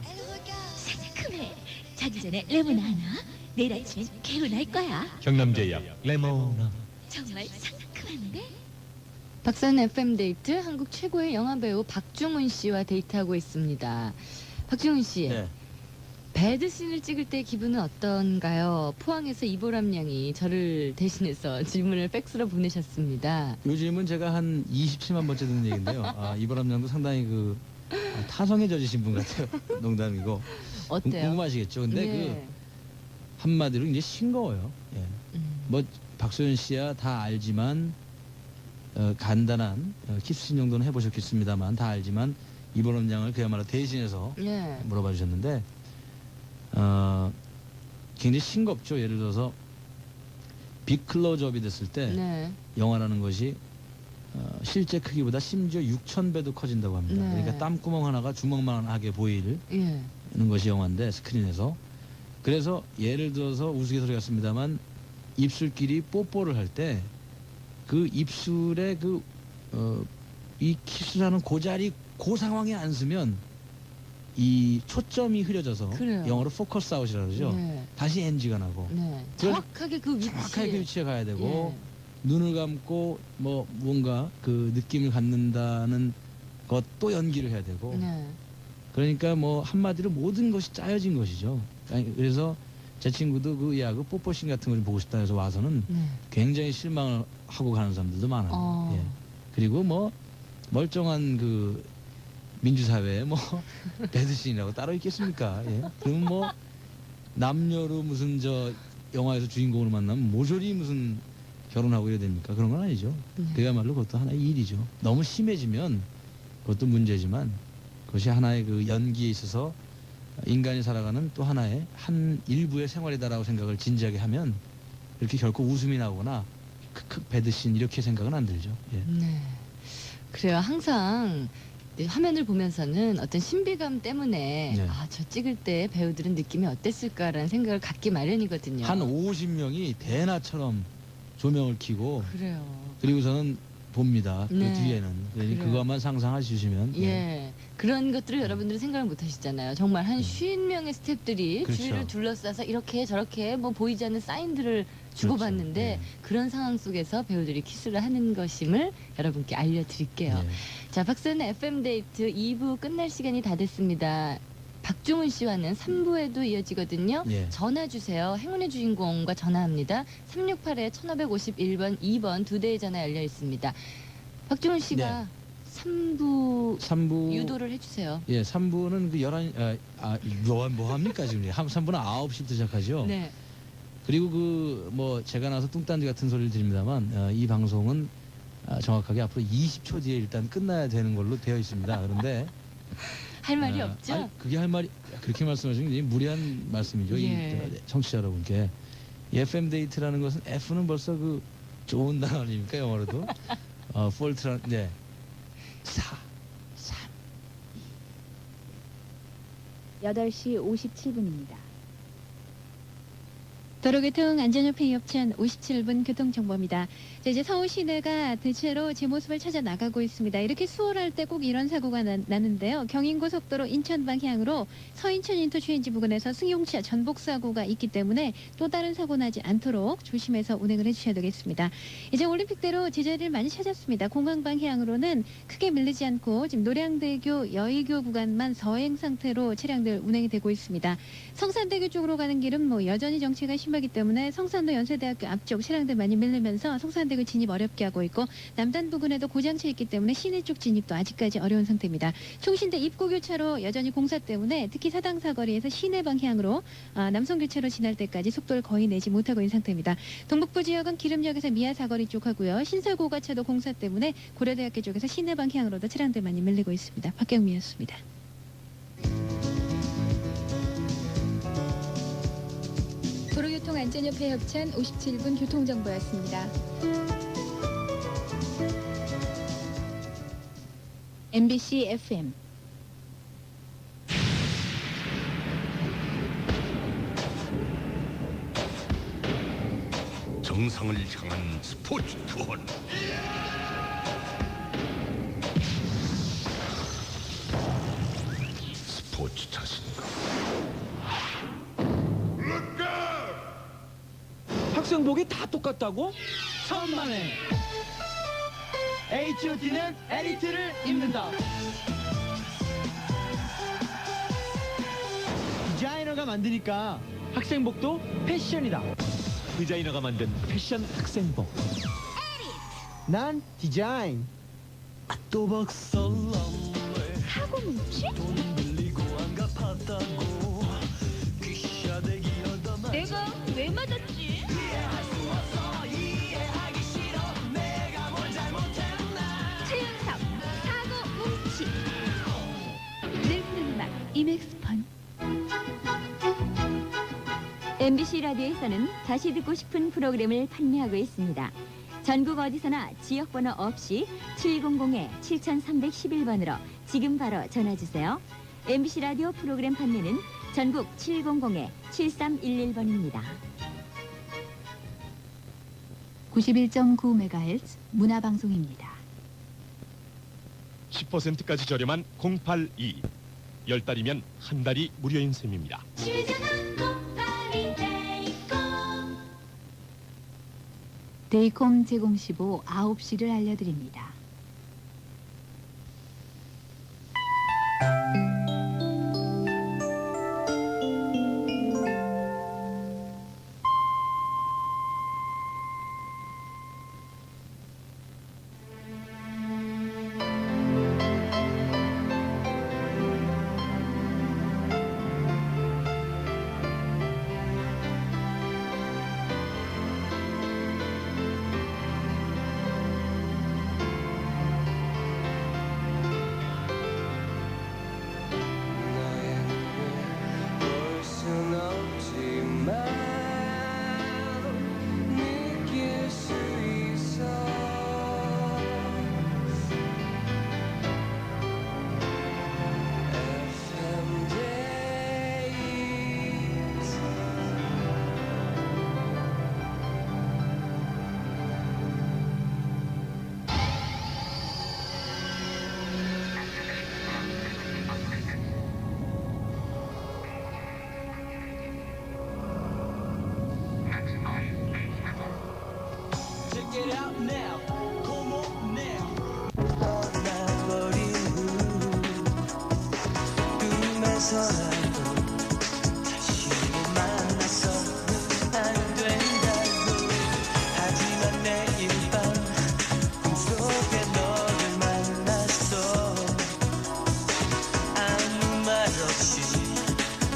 상큼해. 자기 전에 레모나 하나. 내일 아침엔 개운할 거야. 경남제약 레모나. 정말 상큼한데? 박선 FM 데이트 한국 최고의 영화 배우 박중훈 씨와 데이트하고 있습니다. 박중훈 씨. 네. 배드 씬을 찍을 때 기분은 어떤가요? 포항에서 이보람 양이 저를 대신해서 질문을 팩스로 보내셨습니다. 요즘은 제가 한 27만 번째 듣는 얘기인데요. 이보람 양도 상당히 그 타성에 젖으신 분 같아요. 농담이고. 어때요? 궁금하시겠죠. 근데 네. 그 한마디로 이제 싱거워요. 예. 뭐 박소연 씨야 다 알지만 간단한 키스씬 정도는 해보셨겠습니다만 다 알지만 이보람 양을 그야말로 대신해서 네. 물어봐 주셨는데 굉장히 싱겁죠. 예를 들어서 빅클로즈업이 됐을 때 네. 영화라는 것이 실제 크기보다 심지어 6,000배도 커진다고 합니다. 네. 그러니까 땀구멍 하나가 주먹만하게 보이는 예. 것이 영화인데 스크린에서 그래서 예를 들어서 우스갯소리같습니다만 입술끼리 뽀뽀를 할 때 그 입술에 이 키스하는 그 자리 그 상황에 앉으면 이 초점이 흐려져서 그래요. 영어로 포커스 아웃이라고 그러죠. 네. 다시 NG가 나고 네. 그걸 정확하게 그 위치에. 정확하게 그 위치에 가야 되고 예. 눈을 감고 뭐 뭔가 그 느낌을 갖는다는 그것도 연기를 해야 되고 네. 그러니까 뭐 한마디로 모든 것이 짜여진 것이죠. 그래서 제 친구도 그 뽀뽀신 같은 걸 보고 싶다 해서 와서는 네. 굉장히 실망을 하고 가는 사람들도 많아요. 예. 그리고 뭐 멀쩡한 그 민주사회에 뭐 배드신이라고 따로 있겠습니까? 예. 그럼 뭐 남녀로 무슨 저 영화에서 주인공을 만나면 모조리 무슨 결혼하고 이래야 됩니까? 그런 건 아니죠. 그야말로 그것도 하나의 일이죠. 너무 심해지면 그것도 문제지만 그것이 하나의 그 연기에 있어서 인간이 살아가는 또 하나의 한 일부의 생활이다라고 생각을 진지하게 하면 이렇게 결코 웃음이 나오거나 크크 배드신 이렇게 생각은 안 들죠. 예. 네. 그래요. 항상 화면을 보면서는 어떤 신비감 때문에 네. 저 찍을 때 배우들은 느낌이 어땠을까라는 생각을 갖기 마련이거든요. 한 50명이 대나처럼 조명을 켜고 그래요. 그리고서는 봅니다. 네. 그 뒤에는 그래요. 그것만 상상하시면 예. 그런 것들을 여러분들은 생각을 못 하시잖아요. 정말 한 50명의 스태프들이 그렇죠. 주위를 둘러싸서 이렇게 저렇게 뭐 보이지 않는 사인들을 주고받는데 그런 상황 속에서 배우들이 키스를 하는 것임을 여러분께 알려드릴게요. 자, 박선의 FM데이트 2부 끝날 시간이 다 됐습니다. 박중훈 씨와는 3부에도 이어지거든요. 예. 전화 주세요. 행운의 주인공과 전화합니다. 368-1551번, 2번 두 대의 전화 열려 있습니다. 박중훈 씨가 3부 유도를 해주세요. 예, 3부는 그 11, 뭐 합니까 지금? 3부는 9시부터 시작하죠. 네. 그리고 그 뭐 제가 나서 뚱딴지 같은 소리를 드립니다만 이 방송은 정확하게 앞으로 20초 뒤에 일단 끝나야 되는 걸로 되어 있습니다. 그런데 할 말이 없죠? 아니, 그게 할 말이 그렇게 말씀하시는 게 무리한 말씀이죠. 예. 이 청취자 여러분께 이 FM 데이트라는 것은 F는 벌써 그 좋은 단어 아닙니까 영어로도 폴트란 네 4 3 8시 57분입니다. 도로교통 안전협회 협찬 57분 교통정보입니다. 자, 이제 서울 시내가 대체로 제 모습을 찾아 나가고 있습니다. 이렇게 수월할 때 꼭 이런 사고가 나는데요. 경인고속도로 인천 방향으로 서인천 인터체인지 부근에서 승용차 전복 사고가 있기 때문에 또 다른 사고 나지 않도록 조심해서 운행을 해주셔야 되겠습니다. 이제 올림픽대로 제자리를 많이 찾았습니다. 공항 방향으로는 크게 밀리지 않고 지금 노량대교 여의교 구간만 서행 상태로 차량들 운행이 되고 있습니다. 성산대교 쪽으로 가는 길은 뭐 여전히 정체가 심하기 때문에 성산도 연세대학교 앞쪽 차량들 많이 밀리면서 성산대교 진입 어렵게 하고 있고 남단 부근에도 고장차 있기 때문에 시내 쪽 진입도 아직까지 어려운 상태입니다. 충신대 입구교차로 여전히 공사 때문에 특히 사당 사거리에서 시내 방향으로 남성교차로 지날 때까지 속도를 거의 내지 못하고 있는 상태입니다. 동북부 지역은 기름역에서 미아 사거리 쪽 하고요. 신설고가차도 공사 때문에 고려대학교 쪽에서 시내 방향으로도 차량들 많이 밀리고 있습니다. 박경미였습니다. 도로교통안전협회 협찬 57분 교통정보였습니다. MBC FM 정상을 향한 스포츠 투혼. 스포츠 자신감. 학생복이 다 똑같다고? 천만에 H.O.T는 엘리트를 입는다. 디자이너가 만드니까 학생복도 패션이다. 디자이너가 만든 패션 학생복. 난 디자인. 또 박살났네. 사고 뭉치? 돈 빌리고 안 갚았다고. 귀샤대기하다 내가 왜 맞았지? 이해할 수 없어. 이해하기 싫어. 내가 뭘 잘못했나. 최연석 사고 뭉치. 늘 푸는 음악 이맥스펀. MBC 라디오에서는 다시 듣고 싶은 프로그램을 판매하고 있습니다. 전국 어디서나 지역번호 없이 700-7311번으로 지금 바로 전화주세요. MBC 라디오 프로그램 판매는 전국 700-7311번입니다. 91.9MHz 문화방송입니다. 10%까지 저렴한 082. 10달이면 한 달이 무료인 셈입니다. 데이콤 제공 시보 9시를 알려드립니다. Check it out now, come on now. 떠나버린 후 꿈에서라도 다시 만나서는 안 된다고. 하지만 내일 밤 꿈속에 너를 만났어. 아무 말 없이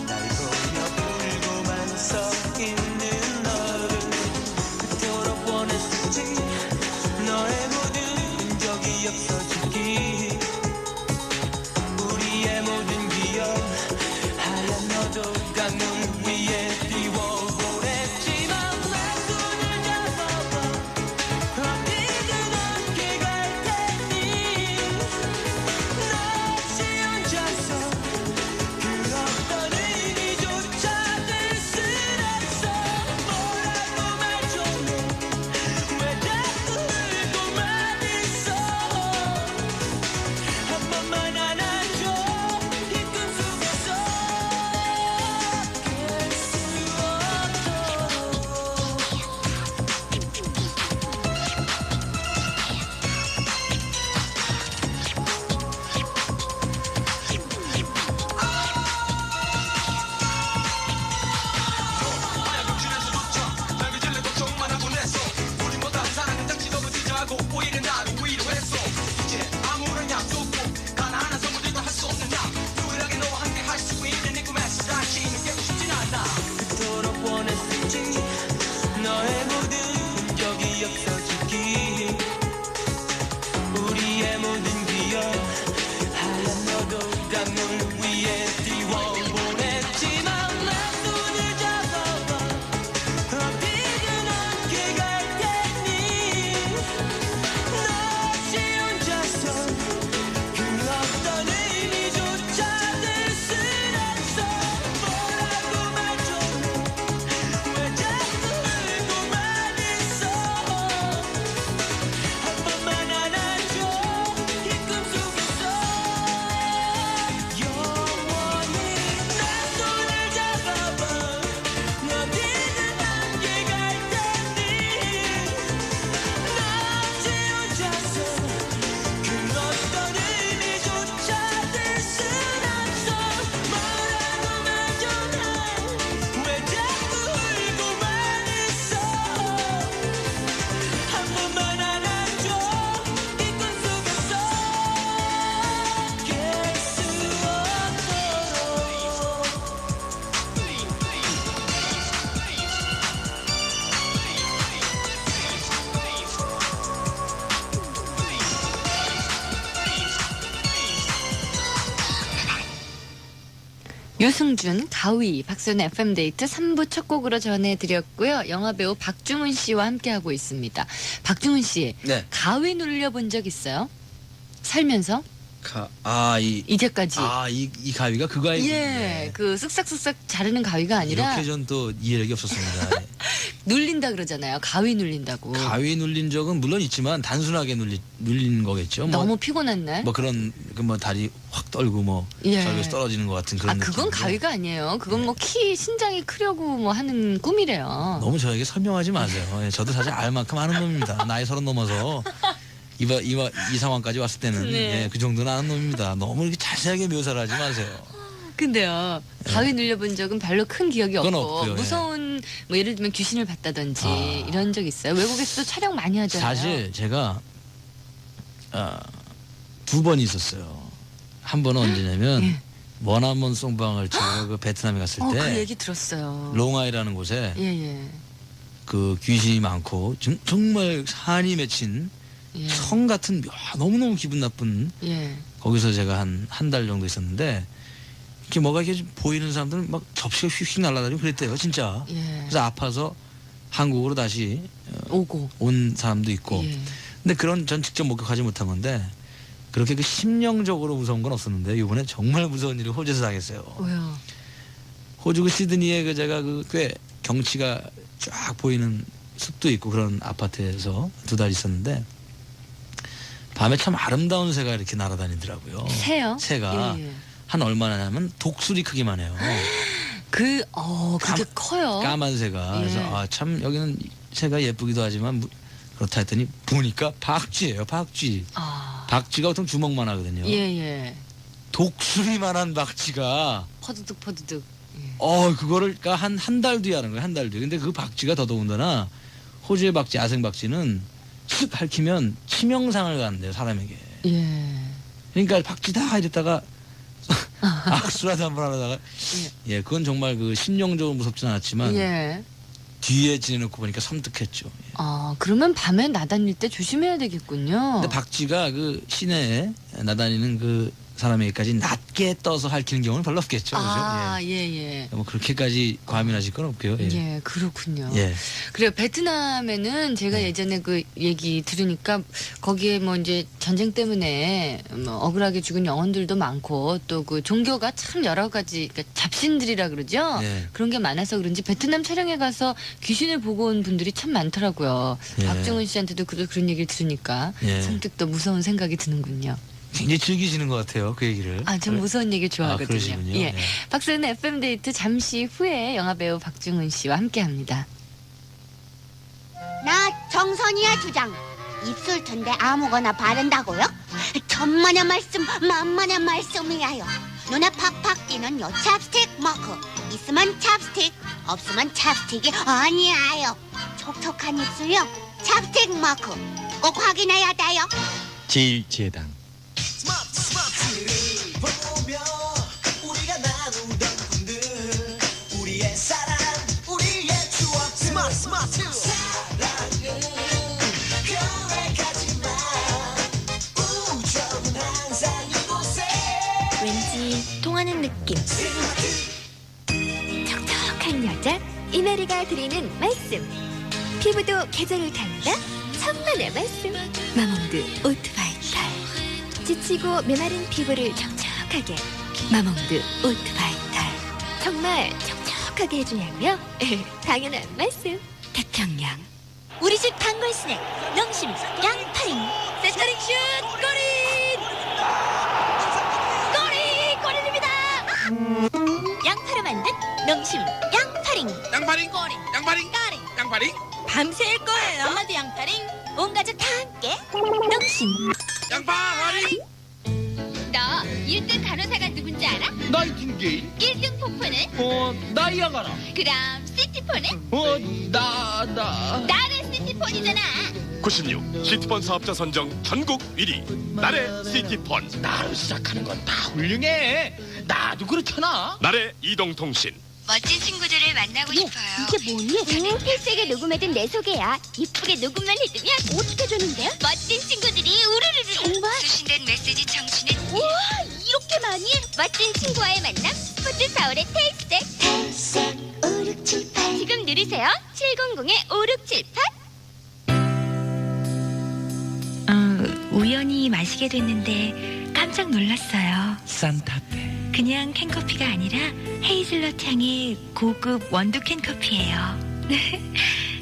날 보며 울고만 서 있는 너를 그토록 원했었지. 너의 모든 적이 없어지기. 우리의 모든 기억 하얀 너도 강물 위에 띄워보냈지만 내 손을 잡아봐. 어디든 함께 갈 테니. 너 없이 혼자서 그 어떤 의미조차 들 순 없어. 뭐라고 말 좀 해. 왜 자꾸 울고만 있어. 한 번만 안아줘. 이 꿈 속에서 깰 수 없도록. 날 믿을래 걱정만 하곤 했어. 우린 뭐 다른 사랑은 당시 너무 지저하고 오히려 나를 위로했어. 이제 아무런 약속도 하나하나 선물들도 할 수 없는 나. 유일하게 너와 함께 할 수 있는 이 꿈에서 다시는 깨고 싶진 않아. 그토록 원했었지. 너의 모든 적이 없어지기. 우리의 모든 기억 하얀 너도 강물 위에 띄워보냈지만 내 손을 잡아봐. 어디든 함께 갈 테니. 너 없이 혼자서 그 어떤 의미조차 들 순 없어. 뭐라고 말 좀 해. 왜 자꾸 울고만 있어. 한 번만 안아줘. 이 꿈 속에서 영원히 내 손을 잡아봐. 어디든 함께 갈 테니. 너 없이 혼자서 그 어떤 의미조차 들 순 없어. 뭐라고 말 좀 해. 왜 자꾸 울고만 있어. 한 번만 안아줘. 이 꿈 속에서 깰 수 유승준, 가위, 박소연 FM데이트 3부 첫 곡으로 전해드렸고요. 영화배우 박중훈 씨와 함께하고 있습니다. 박중훈 씨, 네. 가위 눌려본 적 있어요? 살면서? 이제까지. 이 가위가 그 가위. 예, 그 쓱싹쓱싹 자르는 가위가 아니라 이렇게 전 또 이해력이 없었습니다. 눌린다 그러잖아요. 가위 눌린다고. 가위 눌린 적은 물론 있지만 단순하게 눌린 거겠죠. 너무 피곤한 날? 뭐 그런 뭐 다리 확 떨고 뭐 예. 절벽에서 떨어지는 것 같은 그런 그건 느낌으로. 가위가 아니에요. 그건 뭐 신장이 크려고 뭐 하는 꿈이래요. 너무 저에게 설명하지 마세요. 예, 저도 사실 알 만큼 아는 놈입니다. 나이 30 넘어서 이 상황까지 왔을 때는 네. 예, 그 정도는 아는 놈입니다. 너무 이렇게 자세하게 묘사를 하지 마세요. 근데요, 바위 눌려본 적은 별로 큰 기억이 그건 없고 없고요, 예. 무서운 뭐 예를 들면 귀신을 봤다든지 이런 적 있어요. 외국에서도 촬영 많이 하잖아요. 사실 제가 2번 있었어요. 한 번은 언제냐면 머나먼 송방을 제가 그 베트남에 갔을 때 그 얘기 들었어요. 롱아이라는 곳에 예예. 그 귀신이 많고 정말 산이 맺힌 예. 성 같은 너무너무 기분 나쁜 예. 거기서 제가 한 달 정도 있었는데 이렇게 뭐가 이렇게 보이는 사람들은 막 접시가 휙휙 날아다니고 그랬대요 진짜. 예. 그래서 아파서 한국으로 다시 오고 온 사람도 있고. 예. 근데 그런 전 직접 목격하지 못한 건데 그렇게 그 심령적으로 무서운 건 없었는데 이번에 정말 무서운 일을 호주에서 당했어요. 왜요? 호주 그 시드니에 그 제가 그 꽤 경치가 쫙 보이는 숲도 있고 그런 아파트에서 2달 있었는데 밤에 참 아름다운 새가 이렇게 날아다니더라고요. 새요? 새가 예, 예. 한 얼마나 냐면 독수리 크기만 해요. 그게 커요. 까만 새가. 예. 그래서 참 여기는 새가 예쁘기도 하지만 그렇다 했더니 보니까 박쥐예요. 박쥐. 박쥐가 보통 주먹만 하거든요. 예예. 독수리만한 박쥐가 퍼드득 퍼드득. 그거를 그러니까 한 달 뒤에 하는 거예요. 한 달 뒤에. 근데 그 박쥐가 더더군다나 호주의 박쥐, 야생 박쥐는 슥 핥히면 치명상을 가는데요. 사람에게. 예. 그러니까 박쥐다 이랬다가 악수라도 한번 하다가 예, 그건 정말 그 심령적으로 무섭진 않았지만 예. 뒤에 지내놓고 보니까 섬뜩했죠. 예. 그러면 밤에 나다닐 때 조심해야 되겠군요. 근데 박쥐가 그 시내에 나다니는 그 사람에게까지 낮게 떠서 핥히는 경우는 별로 없겠죠. 그죠? 예. 뭐 그렇게까지 과민하실 건 없고요. 예. 예, 그렇군요. 예. 그래요. 베트남에는 제가 예전에 그 얘기 들으니까 거기에 뭐 이제 전쟁 때문에 뭐 억울하게 죽은 영혼들도 많고 또 그 종교가 참 여러 가지 그러니까 잡신들이라 그러죠. 예. 그런 게 많아서 그런지 베트남 촬영에 가서 귀신을 보고 온 분들이 참 많더라고요. 예. 박정은 씨한테도 그런 얘기를 들으니까 예. 선뜻 또 무서운 생각이 드는군요. 굉장히 즐기시는 것 같아요. 그 얘기를. 전 무서운 얘기 좋아하거든요. 그러시군요. 예. 예. 박스는 FM데이트 잠시 후에 영화배우 박중훈 씨와 함께합니다. 나 정선이야 주장. 입술 튼데 아무거나 바른다고요? 천만의 말씀 만만의 말씀이야요. 눈에 팍팍 띄는 요 찹스틱 마크. 있으면 찹스틱, 없으면 찹스틱이 아니에요. 촉촉한 입술요 찹스틱 마크 꼭 확인해야 돼요. 제1제당 스마트를 보며 우리가 나누던 꿈들 우리의 사랑 우리의 추억 스마트 사랑은 변해가지만 우정은 항상 이곳에 왠지 통하는 느낌. 촉촉한 여자 이메리가 드리는 말씀. 피부도 계절을 탄다. 천만의 말씀. 마몽드 오트바이탈. 지치고 메마른 피부를 촉촉하게. 마몽드 오트바이탈. 정말 촉촉하게 해주냐고요? 당연한 말씀. 태평양. 우리 집 단골 스낵 농심 양파링. 세터링 슛 꼬린입니다. 양파로 만든 농심 양파링. 양파링. 밤새일 거예요. 엄마도 양파링. 온 가족 다 함께 농심 양파링. 너 1등 간호사가 누군지 알아? 나이팅게일. 1등 폭포는? 나이아가라. 그럼 시티폰은? 나는 시티폰이잖아. 96 시티폰 사업자 선정 전국 1위 나래 시티폰. 나로 시작하는 건 다 훌륭해. 나도 그렇잖아. 나래 이동통신. 멋진 친구들을 만나고 싶어요. 이게 뭐니? 필살기 녹음해둔 내 소개야. 이쁘게 녹음만 해두면 어떻게 되는데요? 멋진 친구들이 우르르르. 정말? 수신된 메시지 청취는 우와 이렇게 많이? 멋진 친구와의 만남 스포츠 서울의 탈색 5678 지금 누리세요. 700-5678. 우연히 마시게 됐는데 깜짝 놀랐어요. 산타페. 그냥 캔커피가 아니라 헤이즐넛 향의 고급 원두 캔커피예요.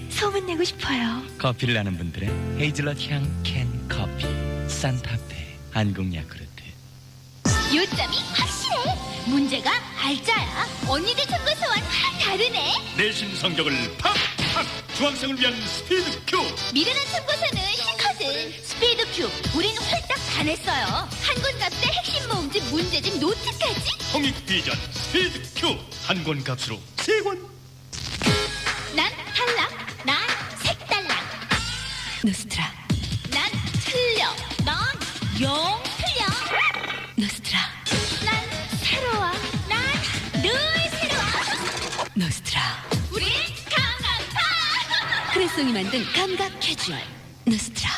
소문내고 싶어요. 커피를 아는 분들의 헤이즐넛 향 캔 커피 산타페 한국야쿠르트. 요점이 확실해. 문제가 알짜야. 언니들 참고서와는 다르네. 내신 성적을 팍팍 중학생을 위한 스피드 큐. 미련한 참고서는 싫거든. 이거는 스피드 큐. 우린 홀딱 반했어요. 한군 값의 핵심 모음집 문제집 노트까지. 코믹 비전 스피드 큐 한 권 값으로 3권. 난 탈락. 난 색달락. 노스트라, 난 틀려. 난 영 틀려. 노스트라, 난 새로워. 난 늘 새로워. 노스트라. 우린 강강파. 크레송이 만든 감각 캐주얼. 노스트라.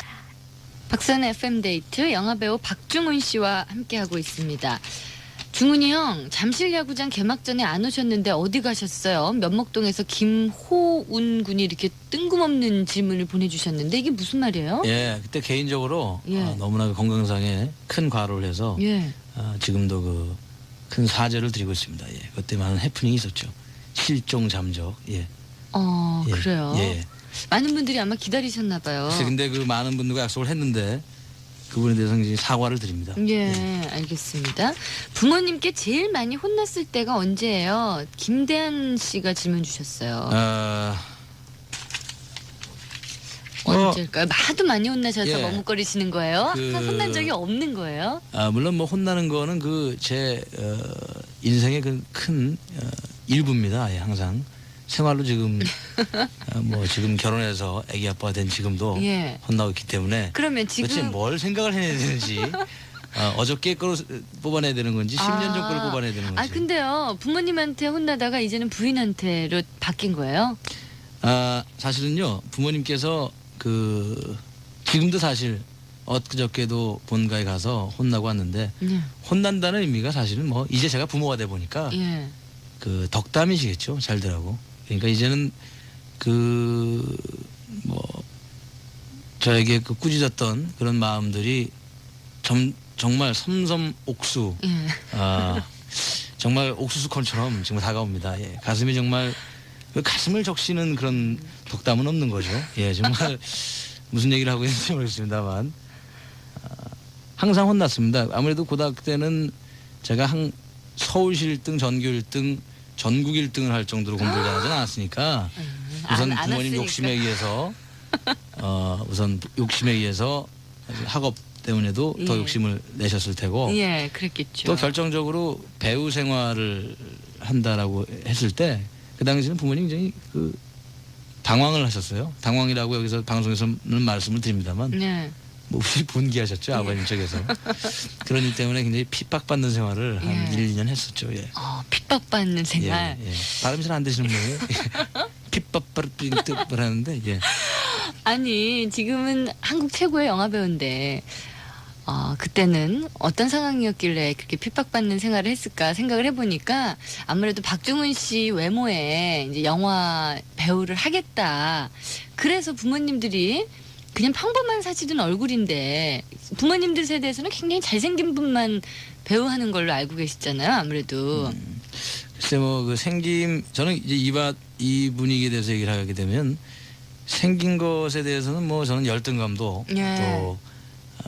박선의 FM 데이트 영화배우 박중훈 씨와 함께하고 있습니다. 중훈이 형, 잠실 야구장 개막전에 안 오셨는데 어디 가셨어요? 면목동에서 김호운 군이 이렇게 뜬금없는 질문을 보내주셨는데 이게 무슨 말이에요? 예, 그때 개인적으로 예. 너무나 건강상에 큰 과로를 해서 예. 지금도 그 큰 사죄를 드리고 있습니다. 예, 그때 많은 해프닝이 있었죠. 실종 잠적. 예. 예. 그래요. 예. 많은 분들이 아마 기다리셨나 봐요. 글쎄, 근데 그 많은 분들과 약속을 했는데 그분에 대해서 이제 사과를 드립니다. 예, 알겠습니다. 부모님께 제일 많이 혼났을 때가 언제예요? 김대한 씨가 질문 주셨어요. 언제일까요? 하도 많이 혼나셔서 예. 머뭇거리시는 거예요? 항상 그- 혼난 적이 없는 거예요? 물론 뭐 혼나는 거는 그 제 인생의 그 큰 일부입니다. 예, 항상 생활로 지금 뭐 지금 결혼해서 아기 아빠가 된 지금도 예. 혼나고 있기 때문에 그러면 도대체 지금 뭘 생각을 해내야 되는지 어저께 거로 뽑아내야 되는 건지 10년 전 거로 뽑아내야 되는 건지. 근데요 부모님한테 혼나다가 이제는 부인한테로 바뀐 거예요? 사실은요 부모님께서 그 지금도 사실 엊그저께도 본가에 가서 혼나고 왔는데 예. 혼난다는 의미가 사실은 뭐 이제 제가 부모가 돼 보니까 예. 그 덕담이시겠죠 잘되라고. 그러니까 이제는 그 뭐 저에게 그 꾸짖었던 그런 마음들이 정말 섬섬옥수 예. 정말 옥수수콘처럼 지금 다가옵니다. 예. 가슴이 정말 그 가슴을 적시는 그런 덕담은 없는 거죠. 예, 정말 무슨 얘기를 하고 있는지 모르겠습니다만 항상 혼났습니다. 아무래도 고등학교 때는 제가 서울시 1등, 전교 1등, 전국 1등을 할 정도로 공부를 잘하지 않았으니까 우선 안 부모님 왔으니까. 욕심에 의해서 우선 욕심에 의해서 학업 때문에도 더 예. 욕심을 내셨을 테고 예, 그랬겠죠. 또 결정적으로 배우 생활을 한다라고 했을 때 그 당시에는 부모님 굉장히 그 당황을 하셨어요. 당황이라고 여기서 방송에서는 말씀을 드립니다만 네. 몹시 분개하셨죠. 아버님 쪽에서. 그런 일 때문에 굉장히 핍박받는 생활을 한 1, 2년 했었죠. 예. 핍박받는 생활. 예, 예. 발음이 잘 안 되시는 분이에요. 핍박을 하는데 예. 아니 지금은 한국 최고의 영화 배우인데 그때는 어떤 상황이었길래 그렇게 핍박받는 생활을 했을까 생각을 해보니까 아무래도 박중훈 씨 외모에 이제 영화 배우를 하겠다. 그래서 부모님들이 그냥 평범한 사시던 얼굴인데 부모님들 세대에서는 굉장히 잘생긴 분만 배우하는 걸로 알고 계시잖아요. 아무래도. 글쎄 뭐 그 생김 저는 이제 이 분위기에 대해서 얘기를 하게 되면 생긴 것에 대해서는 뭐 저는 열등감도 예. 또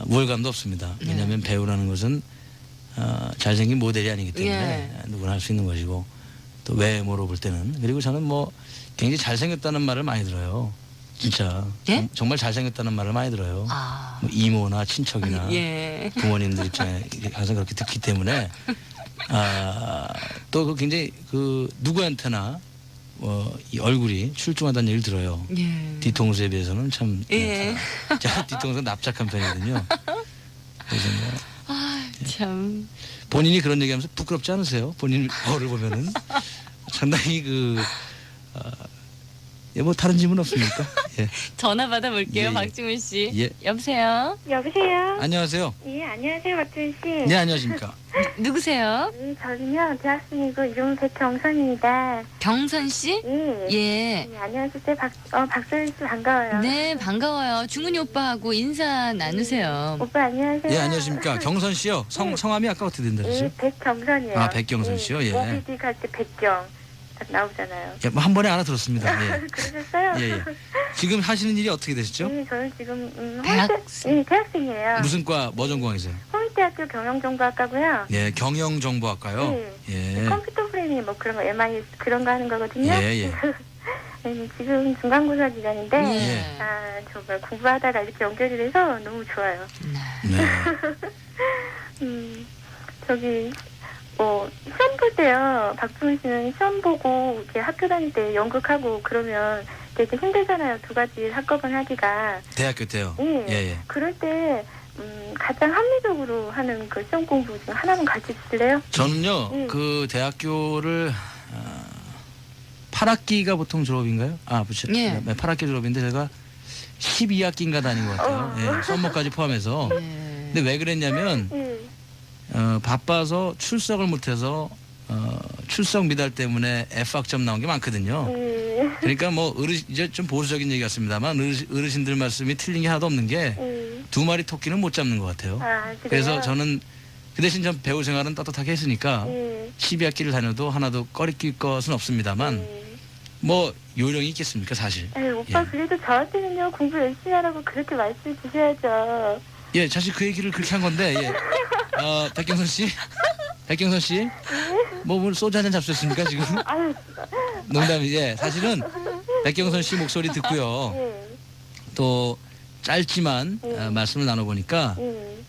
우월감도 없습니다. 왜냐하면 배우라는 것은 잘생긴 모델이 아니기 때문에 누구나 할 수 있는 것이고 또 외모로 볼 때는 그리고 저는 뭐 굉장히 잘생겼다는 말을 많이 들어요. 진짜 정말 잘생겼다는 말을 많이 들어요. 뭐 이모나 친척이나 부모님들 입장에 항상 그렇게 듣기 때문에 또 그 굉장히 그 누구한테나 이 얼굴이 출중하다는 얘기를 들어요. 예. 뒤통수에 비해서는 참 예. 제가 뒤통수가 납작한 편이거든요. 그래서 뭐 참. 본인이 그런 얘기하면서 부끄럽지 않으세요? 본인 거울을 보면은 상당히 뭐 다른 질문 없습니까? 예. 전화 받아볼게요. 예. 박중훈 씨. 예. 여보세요. 여보세요. 안녕하세요. 예, 안녕하세요, 박준 씨. 네, 안녕하십니까? 누구세요? 저는요, 대학생이고 이름은 백경선입니다. 경선 씨? 예. 예. 안녕하세요, 박소연 씨 반가워요. 네, 반가워요. 중훈이 오빠하고 인사 나누세요. 오빠 안녕하세요. 예, 안녕하십니까? 경선 씨요. 성함이 아까 어떻게 된다 그러죠? 예, 백경선이에요. 백경선 씨요. 예. 오비디 갈 때 백경 딱 나오잖아요. 예, 뭐 한 번에 알아들었습니다. 예. 그러셨어요? 예, 예. 지금 하시는 일이 어떻게 되시죠? 예, 저는 지금 대학생. 대학생이에요. 무슨 과, 뭐 전공이세요? 홍익대학교 경영정보학과고요. 예, 경영정보학과요. 예. 컴퓨터 프레이밍 뭐 그런 거 MIS 그런 거 하는 거거든요. 예, 예. 지금 중간고사 기간인데, 예. 아, 정말 공부하다가 이렇게 연결이 돼서 너무 좋아요. 네. 저기, 시험 볼 때요, 박주훈 씨는 시험 보고 이렇게 학교 다닐 때 연극하고 그러면 되게 힘들잖아요. 두 가지 한꺼번에 하기가. 대학교 때요. 예. 예. 그럴 때, 가장 합리적으로 하는 그 시험 공부 중 하나만 가르쳐 주실래요? 저는요, 예. 그 대학교를 8학기가 보통 졸업인가요? 아, 그렇죠. 예. 네, 8학기 졸업인데 제가 12학기인가 다닌 것 같아요. 예, 썸머까지 포함해서. 근데 왜 그랬냐면 바빠서 출석을 못해서 출석 미달 때문에 F학점 나온 게 많거든요. 그러니까 뭐 이제 좀 보수적인 얘기 같습니다만 어르신들 말씀이 틀린 게 하나도 없는 게 두 마리 토끼는 못 잡는 것 같아요. 아, 그래요? 그래서 저는 그 대신 전 배우 생활은 떳떳하게 했으니까 12학기를 다녀도 하나도 꺼리낄 것은 없습니다만 뭐 요령이 있겠습니까 사실. 에이, 오빠 그래도 저한테는요 공부 열심히 하라고 그렇게 말씀해 주셔야죠. 예, 사실 그 얘기를 그렇게 한 건데 예. 백경선 씨, 뭐 오늘 소주 한잔 잡수셨습니까 지금? 농담이 예, 사실은 백경선 씨 목소리 듣고요. 또 짧지만 말씀을 나눠보니까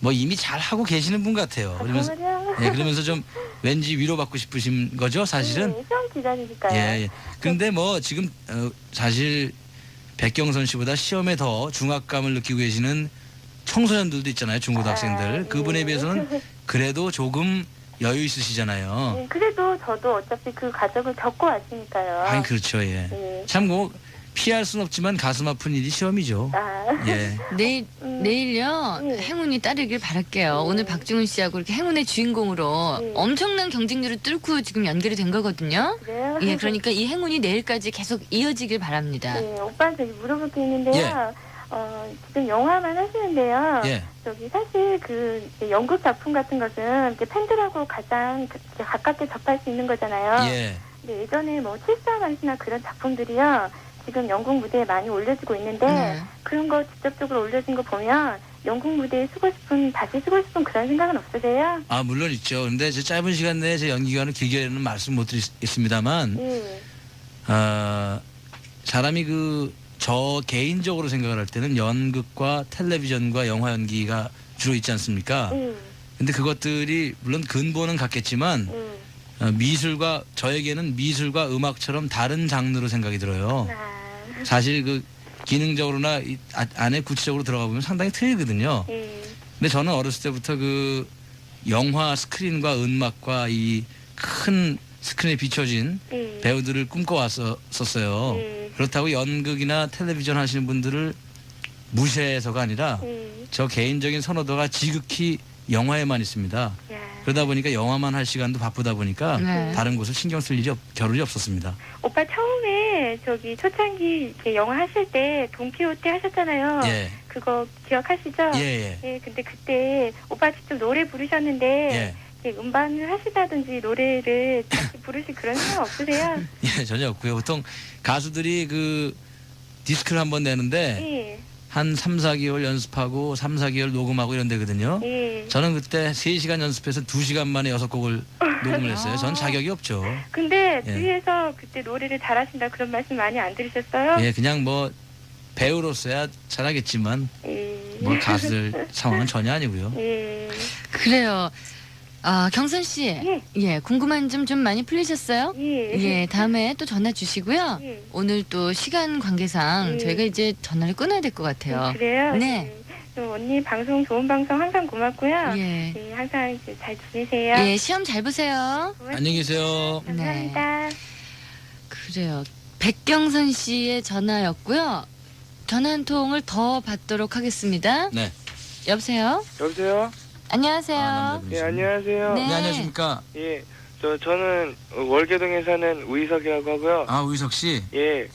뭐 이미 잘 하고 계시는 분 같아요. 그러면서 예, 그러면서 좀 왠지 위로받고 싶으신 거죠, 사실은. 시험 기다리니까요. 예. 그런데 뭐 지금 사실 백경선 씨보다 시험에 더 중압감을 느끼고 계시는 청소년들도 있잖아요, 중고등학생들. 그분에 비해서는 그래도 조금 여유 있으시잖아요. 그래도 저도 어차피 그 과정을 겪고 왔으니까요. 아니 그렇죠, 예. 참 뭐 피할 순 없지만 가슴 아픈 일이 시험이죠. 예. 내일요 행운이 따르길 바랄게요. 오늘 박중훈 씨하고 이렇게 행운의 주인공으로 엄청난 경쟁률을 뚫고 지금 연결이 된 거거든요. 그래요? 예, 그러니까 이 행운이 내일까지 계속 이어지길 바랍니다. 네, 오빠 저기 물어볼 게 있는데요. 지금 영화만 하시는데요. 예. 저기 사실 그 연극 작품 같은 것은 이렇게 팬들하고 가장 가깝게 접할 수 있는 거잖아요. 예. 근데 예전에 뭐 칠사만시나 그런 작품들이요. 지금 연극 무대에 많이 올려지고 있는데 그런 거 직접적으로 올려진 거 보면 연극 무대에 다시 쓰고 싶은 그런 생각은 없으세요? 아 물론 있죠. 근데 제 짧은 시간 내에 제 연기 기간을 길게는 말씀 못 드리겠습니다만 사람이 저 개인적으로 생각을 할 때는 연극과 텔레비전과 영화 연기가 주로 있지 않습니까? 근데 그것들이 물론 근본은 같겠지만 저에게는 미술과 음악처럼 다른 장르로 생각이 들어요. 사실 그 기능적으로나 안에 구체적으로 들어가 보면 상당히 틀리거든요. 근데 저는 어렸을 때부터 그 영화 스크린과 음악과 이 큰 스크린에 비춰진 배우들을 꿈꿔왔었어요. 그렇다고 연극이나 텔레비전 하시는 분들을 무시해서가 아니라 저 개인적인 선호도가 지극히 영화에만 있습니다. 그러다 보니까 영화만 할 시간도 바쁘다 보니까 다른 곳을 신경 쓸 겨를이 없었습니다. 오빠 처음에 저기 초창기 이렇게 영화 하실 때 돈키호테 하셨잖아요. 예. 그거 기억하시죠? 예. 근데 그때 오빠 직접 노래 부르셨는데 이렇게 음반을 하시다든지 노래를 같이 부르실 그런 생각 없으세요? 예, 전혀 없고요. 보통 가수들이 그 디스크를 한번 내는데 한 3, 4개월 연습하고 3, 4개월 녹음하고 이런 데거든요. 저는 그때 3시간 연습해서 2시간 만에 6곡을 녹음을 했어요. 전 자격이 없죠. 근데 주위에서 그때 노래를 잘하신다 그런 말씀 많이 안 들으셨어요? 예, 그냥 뭐 배우로서야 잘하겠지만 뭐 가수들 상황은 전혀 아니고요. 그래요. 경선 씨, 궁금한 점 좀 많이 풀리셨어요? 예, 다음에 또 전화 주시고요. 오늘 또 시간 관계상 저희가 이제 전화를 끊어야 될 것 같아요. 그래요? 네. 언니 방송 좋은 방송 항상 고맙고요. 항상 잘 지내세요. 예, 시험 잘 보세요. 안녕히 계세요. 감사합니다. 그래요. 백경선 씨의 전화였고요. 전화 한 통을 더 받도록 하겠습니다. 네. 여보세요? 여보세요? 안녕하세요. 예, 안녕하세요. 네. 안녕하십니까? 예, 저는 월계동에 사는 우희석이라고 하고요. 아, 우희석 씨? 예.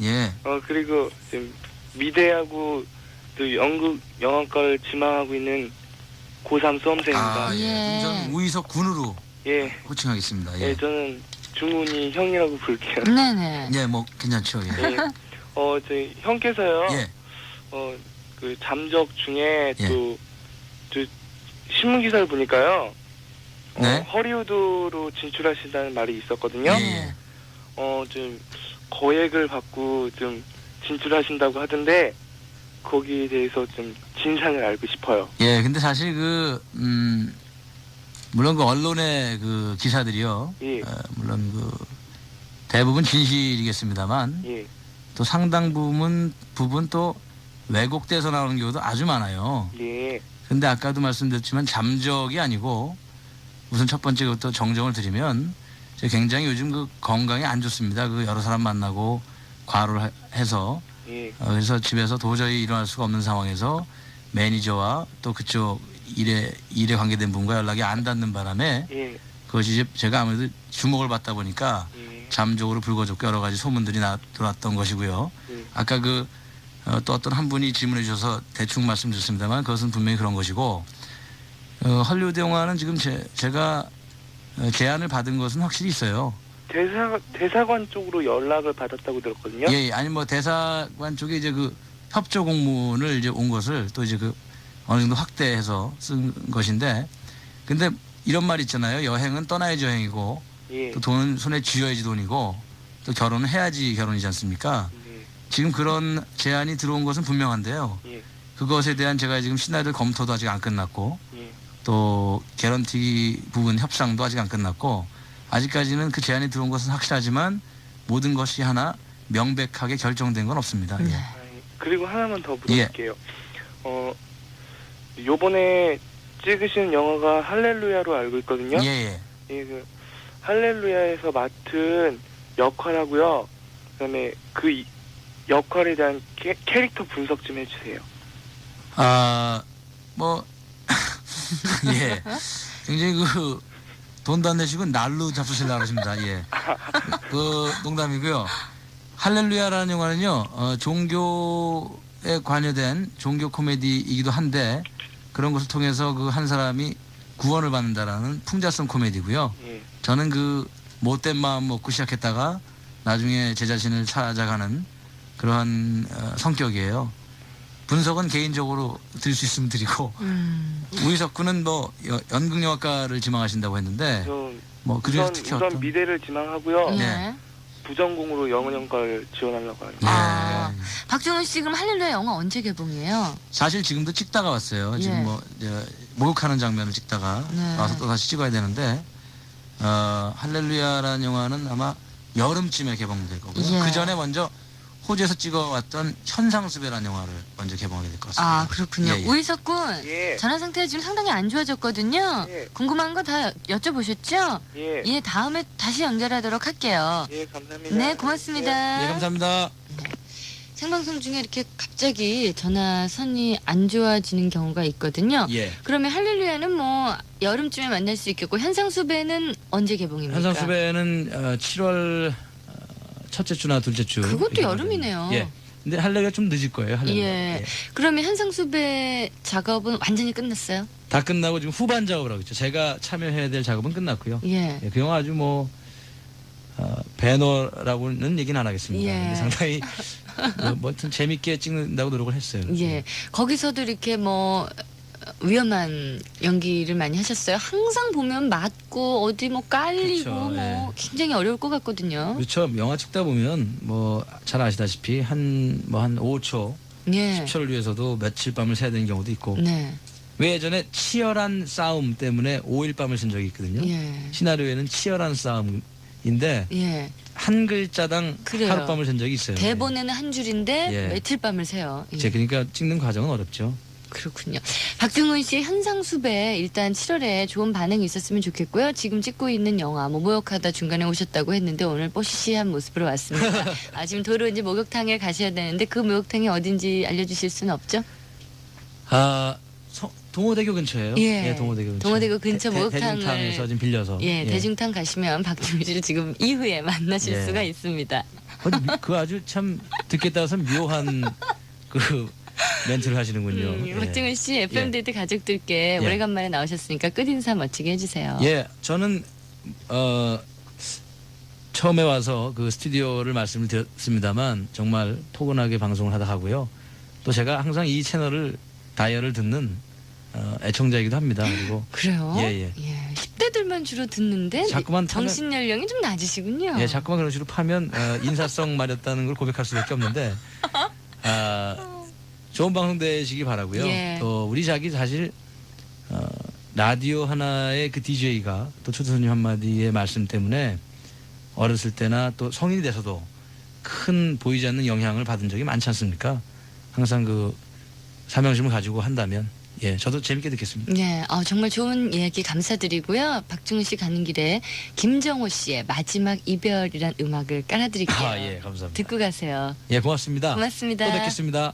그리고 지금 미대하고 또 연극 영화과를 지망하고 있는 고3 수험생입니다. 그럼 저는 우희석 군으로 호칭하겠습니다. 예, 저는 중훈이 형이라고 부를게요. 네네. 예, 뭐 괜찮죠. 예. 저희 형께서요. 그 잠적 중에 또 신문 기사를 보니까요. 허리우드로 진출하신다는 말이 있었거든요. 좀 거액을 받고 좀 진출하신다고 하던데 거기에 대해서 좀 진상을 알고 싶어요. 예, 근데 사실 물론 그 언론의 그 기사들이요. 예. 물론 그 대부분 진실이겠습니다만 예. 또 상당 부분 또 왜곡돼서 나오는 경우도 아주 많아요. 예. 근데 아까도 말씀드렸지만 잠적이 아니고 우선 첫 번째부터 정정을 드리면 제가 굉장히 요즘 그 건강이 안 좋습니다. 그 여러 사람 만나고 과로를 해서 예. 그래서 집에서 도저히 일어날 수가 없는 상황에서 매니저와 또 그쪽 일에 관계된 분과 연락이 안 닿는 바람에 예. 그것이 이제 제가 아무래도 주목을 받다 보니까 잠적으로 불거졌고 여러 가지 소문들이 돌았던 것이고요. 아까 또 어떤 한 분이 질문해 주셔서 대충 말씀드렸습니다만 그것은 분명히 그런 것이고 헐리우드 영화는 지금 제가 제안을 받은 것은 확실히 있어요. 대사관 쪽으로 연락을 받았다고 들었거든요. 예, 아니 뭐 대사관 쪽에 이제 그 협조 공문을 이제 온 것을 또 이제 그 어느 정도 확대해서 쓴 것인데 근데 이런 말 있잖아요. 여행은 떠나야지 여행이고 예. 또 돈은 손에 쥐어야지 돈이고 또 결혼은 해야지 결혼이지 않습니까? 지금 그런 제안이 들어온 것은 분명한데요. 예. 그것에 대한 제가 지금 시나리오 검토도 아직 안 끝났고 예. 또 개런티 부분 협상도 아직 안 끝났고 아직까지는 그 제안이 들어온 것은 확실하지만 모든 것이 하나 명백하게 결정된 건 없습니다. 예. 그리고 하나만 더 물어볼게요. 요번에 찍으신 영화가 할렐루야로 알고 있거든요. 예. 예, 그 할렐루야에서 맡은 역할하고요. 그다음에 그 역할에 대한 캐릭터 분석 좀 해주세요. 예. 굉장히 돈도 안 내시고 날로 잡수시려고 하십니다. 예. 농담이고요. 할렐루야라는 영화는요, 종교에 관여된 종교 코미디이기도 한데 그런 것을 통해서 그 한 사람이 구원을 받는다라는 풍자성 코미디고요. 저는 그 못된 마음 먹고 시작했다가 나중에 제 자신을 찾아가는 그러한 성격이에요. 분석은 개인적으로 드릴 수 있으면 드리고 우희석 군은 뭐 연극영화과를 지망하신다고 했는데 뭐 그중에서 특히 우선 미대를 지망하고요. 네. 부전공으로 영어영과를 지원하려고 합니다. 아, 박정훈 씨 그럼 할렐루야 영화 언제 개봉해요? 사실 지금도 찍다가 왔어요. 예. 지금 뭐 목욕하는 장면을 찍다가 네. 와서 또 다시 찍어야 되는데 할렐루야라는 영화는 아마 여름쯤에 개봉될 거고요. 예. 그 전에 먼저 호주에서 찍어왔던 현상수배라는 영화를 먼저 개봉하게 될 것 같습니다. 아 그렇군요. 예, 예. 우희석 군 전화 상태가 지금 상당히 안 좋아졌거든요. 궁금한 거 다 여쭤보셨죠? 예. 다음에 다시 연결하도록 할게요. 예, 감사합니다. 네, 고맙습니다. 예, 감사합니다. 생방송 중에 이렇게 갑자기 전화선이 안 좋아지는 경우가 있거든요. 예. 그러면 할렐루야는 뭐 여름쯤에 만날 수 있겠고 현상수배는 언제 개봉입니까? 현상수배는 7월 첫째 주나 둘째 주. 그것도 여름이네요. 예. 근데 할렐루야 좀 늦을 거예요. 할렐루야. 예. 그러면 현상수배 작업은 완전히 끝났어요? 다 끝나고 지금 후반 작업을 하고 있죠. 제가 참여해야 될 작업은 끝났고요. 예. 그 영화 아주 뭐 배너라고는 얘기는 안 하겠습니다. 예. 근데 상당히 뭐 재밌게 찍는다고 노력을 했어요. 예. 거기서도 이렇게 뭐 위험한 연기를 많이 하셨어요. 항상 보면 맞고 어디 뭐 깔리고 그렇죠, 뭐 예. 굉장히 어려울 것 같거든요. 그렇죠. 영화 찍다 보면 뭐 잘 아시다시피 한 5초, 예. 10초를 위해서도 며칠 밤을 새야 되는 경우도 있고. 네. 왜 예전에 치열한 싸움 때문에 5일 밤을 쓴 적이 있거든요. 예. 시나리오에는 치열한 싸움인데 예. 한 글자당 그래요. 하룻밤을 쓴 적이 있어요. 대본에는 한 줄인데 예. 며칠 밤을 새요. 예. 그러니까 찍는 과정은 어렵죠. 그렇군요. 박정훈 씨 현상수배 일단 7월에 좋은 반응이 있었으면 좋겠고요. 지금 찍고 있는 영화 뭐 목욕하다 중간에 오셨다고 했는데 오늘 뽀시시한 모습으로 왔습니다. 지금 도로 이제 목욕탕에 가셔야 되는데 그 목욕탕이 어딘지 알려주실 수는 없죠? 동호대교 근처예요. 예. 동호대교 근처. 동호대교 근처 목욕탕을 대중탕에서 지금 빌려서. 예, 대중탕 가시면 박정훈 씨를 지금 이후에 만나실 예. 수가 있습니다. 그 아주 참 듣게 따라서 묘한 그 멘트를 하시는군요. 예. 박정훈 씨 FM 데이트 가족들께 예. 오래간만에 나오셨으니까 끝인사 멋지게 해주세요. 예, 저는 처음에 와서 그 스튜디오를 말씀을 드렸습니다만 정말 포근하게 방송을 하다 하고요. 또 제가 항상 이 채널을 다이얼을 듣는 애청자이기도 합니다. 그리고 그래요? 예. 10대 10대들만 주로 듣는데 자꾸만 정신 연령이 좀 낮으시군요. 예, 자꾸만 그런 식으로 파면 인사성 말했다는 걸 고백할 수밖에 없는데 좋은 방송 되시기 바라고요. 예. 또 우리 자기 사실 라디오 하나의 그 DJ가 또 초대손님 한마디의 말씀 때문에 어렸을 때나 또 성인이 돼서도 큰 보이지 않는 영향을 받은 적이 많지 않습니까? 항상 그 사명심을 가지고 한다면 예, 저도 재밌게 듣겠습니다. 네, 정말 좋은 이야기 감사드리고요. 박중훈 씨 가는 길에 김정호 씨의 마지막 이별이란 음악을 깔아드릴게요. 아, 예, 감사합니다. 듣고 가세요. 예, 고맙습니다. 고맙습니다. 또 뵙겠습니다.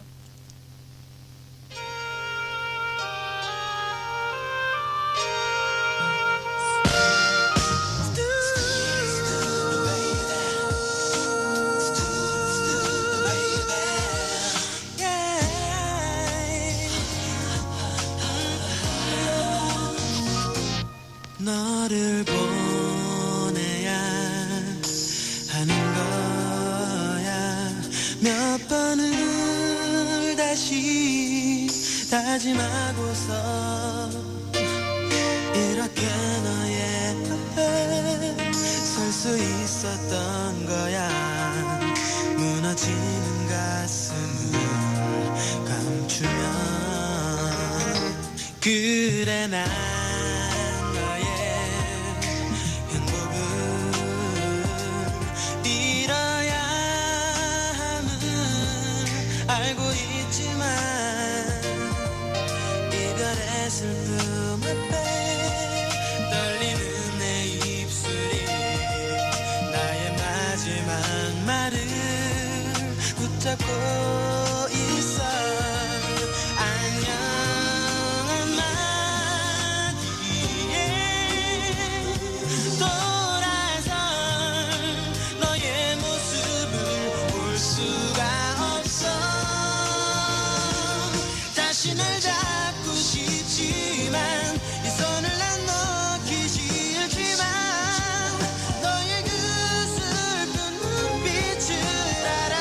너를 보내야 하는 거야. 몇 번을 다시 다짐하고서 이렇게 너의 앞에 설 수 있었던 거야. 무너지는 가슴을 감추며 그래 난 알고 있지만 이별의 슬픔 앞에 떨리는 내 입술이 나의 마지막 말을 붙잡고 있어. 안녕 한마디에 돌아설 너의 모습을 볼 수가 다시 날 잡고 싶지만 이 손을 난 놓기 싫지만 너의 그 슬픈 눈빛을 알아.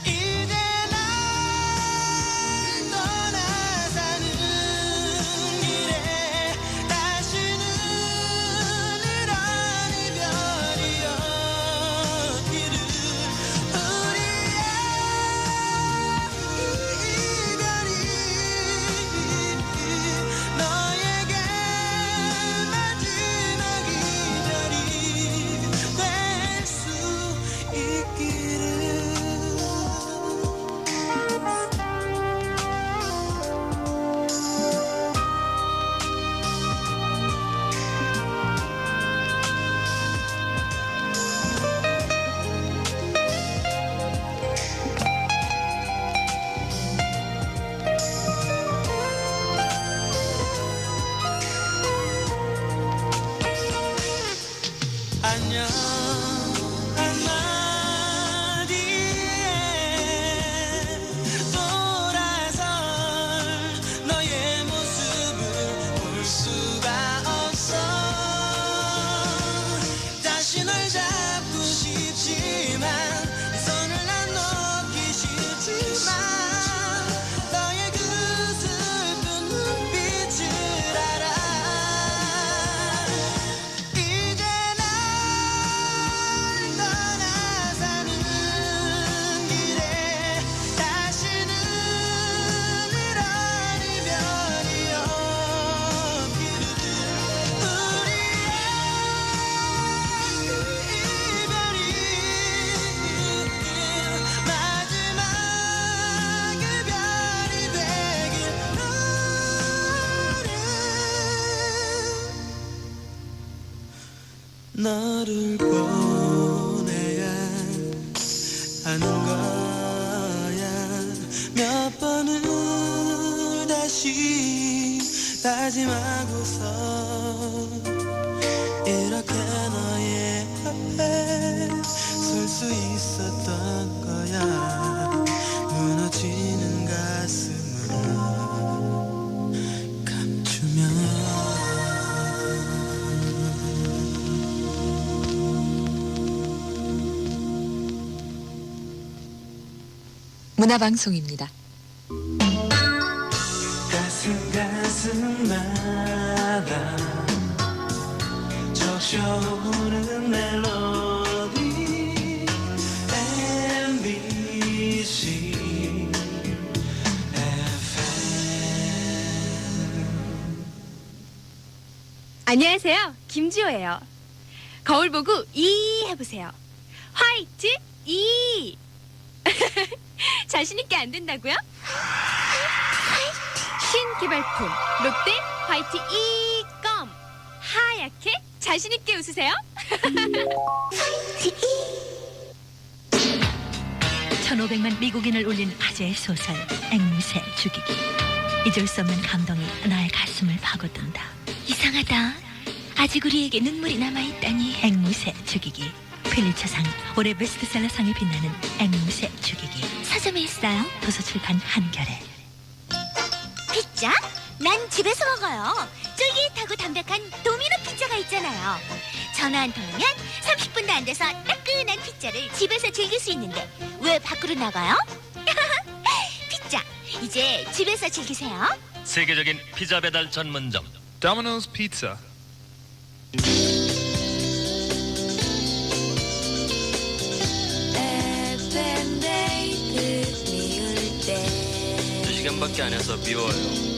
이제 날 떠나 사는 길에 다시는 이런 이별이 너에게 마지막 이별이 될 수 있기를. 안녕 한마디에 돌아설 너의 모습을 볼 수가 없어. 다시 널 잡고 싶지만 이 손을 난 놓기 싫지만 너의 그 슬픈 눈빛을 알아. 이제 떠나 사는 길에 다시는 이런 이별이 없기를. 우리의 이별이 마지막 이별이 되길. 너를 보내야 하는 거야. 몇 번을 다시 다짐하고서 이렇게 너의 앞에 설 수 있었던 거야. 무너지는 가슴을 감추며 문화방송입니다. 가슴 스쳐오는 멜로디 MBC 안녕하세요. 김지호예요. 거울 보고 이 해보세요. 화이트 이. 자신 있게 안 된다고요? 신개발품 롯데 화이트 이 껌. 하얗게 자신 있게 웃으세요. 1500만 미국인을 울린 화제의 소설 앵무새 죽이기. 잊을 수 없는 감동이 나의 가슴을 파고든다. 이상하다. 아직 우리에게 눈물이 남아있다니. 앵무새 죽이기. 필리처상 올해 베스트셀러상에 빛나는 앵무새 죽이기. 서점에 있어요. 도서출판 한겨레. 피자? 난 집에서 먹어요. 쫄깃하고 담백한 도미노 피자가 있잖아요. 전화 한 통이면 30분도 안 돼서 따끈한 피자를 집에서 즐길 수 있는데 왜 밖으로 나가요? 피자, 이제 집에서 즐기세요. 세계적인 피자 배달 전문점 Domino's Pizza. 두 시간밖에 안 해서 미워요.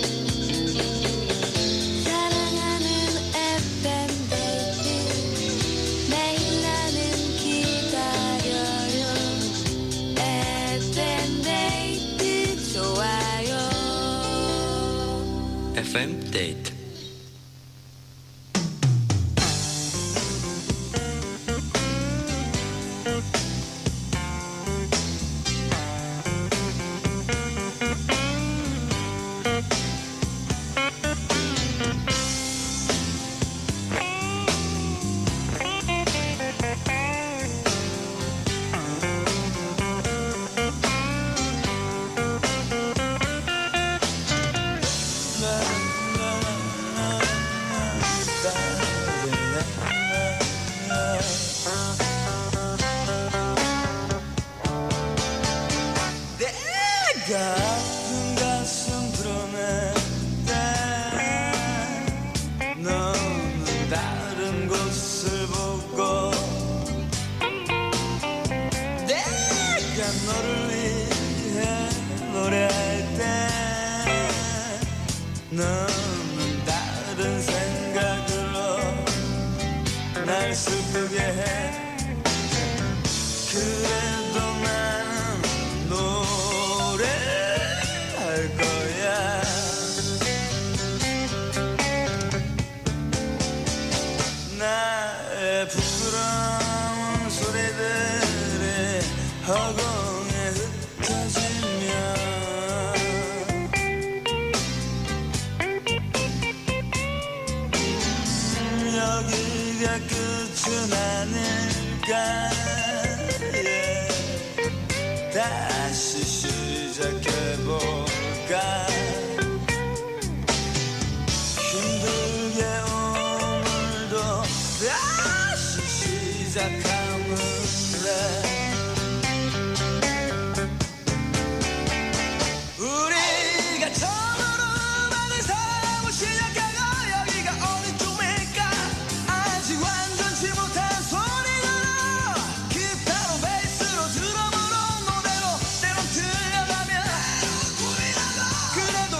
FM 데이트. 아픈 가슴 드러냈대. 너는 다른 곳을 보고 내가 너를 위해 노래할 때 너는 다른 생각으로 날 슬프게 해. 그래도 나는 노래할 거야. 나의 부끄러운 소리들이 허공에 흩어지면 여기가 끝은 아닐까. 다시 시작해볼까. 힘들게 오늘도 다시 시작하면 돼. 우리가 처음으로 많은 사랑을 시작하고 여기가 어디쯤일까. 아직 완전치 못한 소리가 기타로 베이스로 드럼으로 노래로 때론 틀려가면 그래도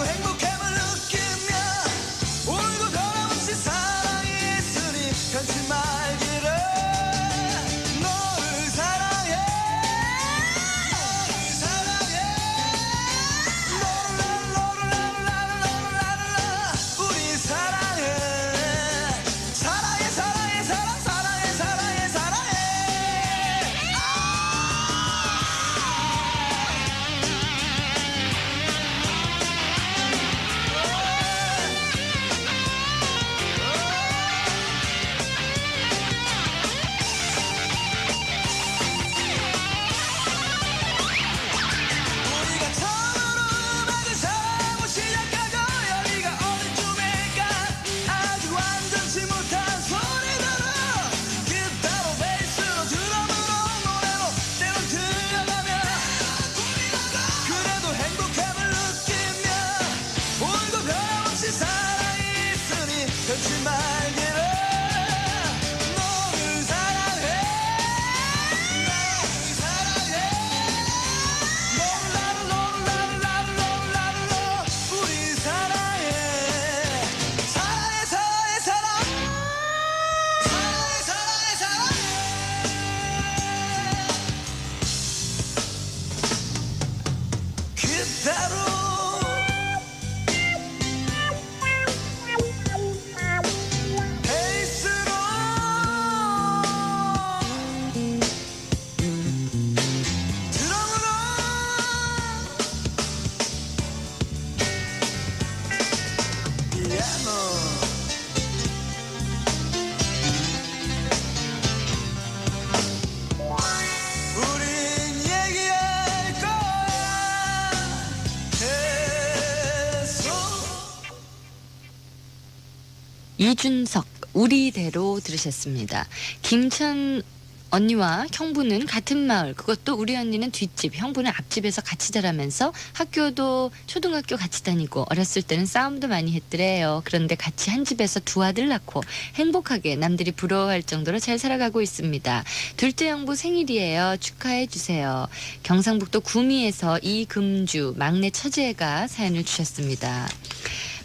이준석 우리대로 들으셨습니다. 김천 언니와 형부는 같은 마을, 그것도 우리 언니는 뒷집, 형부는 앞집에서 같이 자라면서 학교도 초등학교 같이 다니고 어렸을 때는 싸움도 많이 했더래요. 그런데 같이 한 집에서 두 아들 낳고 행복하게 남들이 부러워할 정도로 잘 살아가고 있습니다. 둘째 형부 생일이에요. 축하해 주세요. 경상북도 구미에서 이금주 막내 처제가 사연을 주셨습니다.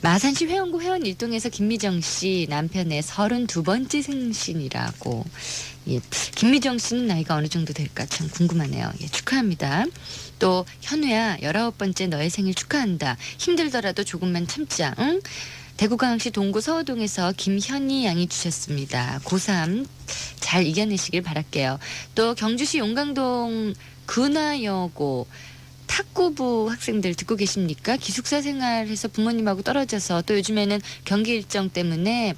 마산시 회원구 회원 일동에서 김미정 씨 남편의 32번째 생신이라고. 예, 김미정 씨는 나이가 어느 정도 될까 참 궁금하네요. 예, 축하합니다. 또 현우야 19번째 너의 생일 축하한다. 힘들더라도 조금만 참자. 응? 대구광역시 동구 서호동에서 김현희 양이 주셨습니다. 고3 잘 이겨내시길 바랄게요. 또 경주시 용강동 근하여고 탁구부 학생들 듣고 계십니까? 기숙사 생활해서 부모님하고 떨어져서 또 요즘에는 경기 일정 때문에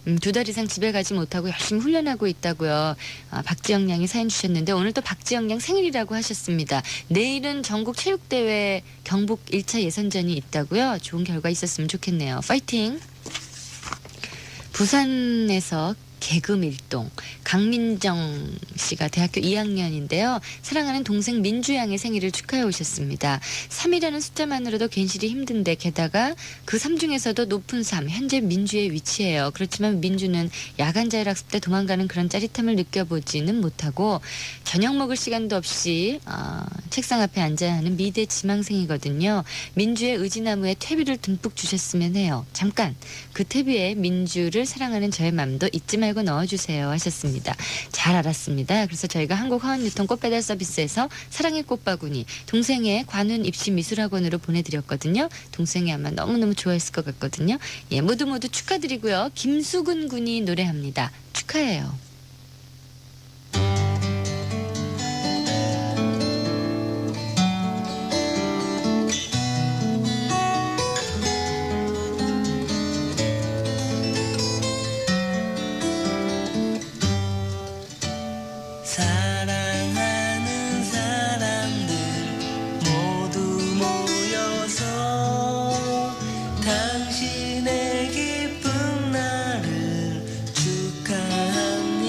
2달 이상 집에 가지 못하고 열심히 훈련하고 있다고요. 박지영 양이 사연 주셨는데 오늘 또 박지영 양 생일이라고 하셨습니다. 내일은 전국 체육대회 경북 1차 예선전이 있다고요. 좋은 결과 있었으면 좋겠네요. 파이팅! 부산에서 개금일동 강민정 씨가 대학교 2학년인데요. 사랑하는 동생 민주 양의 생일을 축하해 오셨습니다. 3이라는 숫자만으로도 괜시리 힘든데 게다가 그 3 중에서도 높은 3, 현재 민주의 위치예요. 그렇지만 민주는 야간 자율학습 때 도망가는 그런 짜릿함을 느껴보지는 못하고 저녁 먹을 시간도 없이 책상 앞에 앉아야 하는 미대 지망생이거든요. 민주의 의지나무에 퇴비를 듬뿍 주셨으면 해요. 잠깐 그 퇴비에 민주를 사랑하는 저의 마음도 잊지 말고 넣어주세요 하셨습니다. 잘 알았습니다. 그래서 저희가 한국화원유통 꽃배달 서비스에서 사랑의 꽃바구니 동생의 관훈 입시 미술학원으로 보내드렸거든요. 동생이 아마 너무너무 좋아했을 것 같거든요. 예, 모두 축하드리고요. 김수근 군이 노래합니다. 축하해요. 사랑하는 사람들 모두 모여서 당신의 기쁜 날을 축하합니다.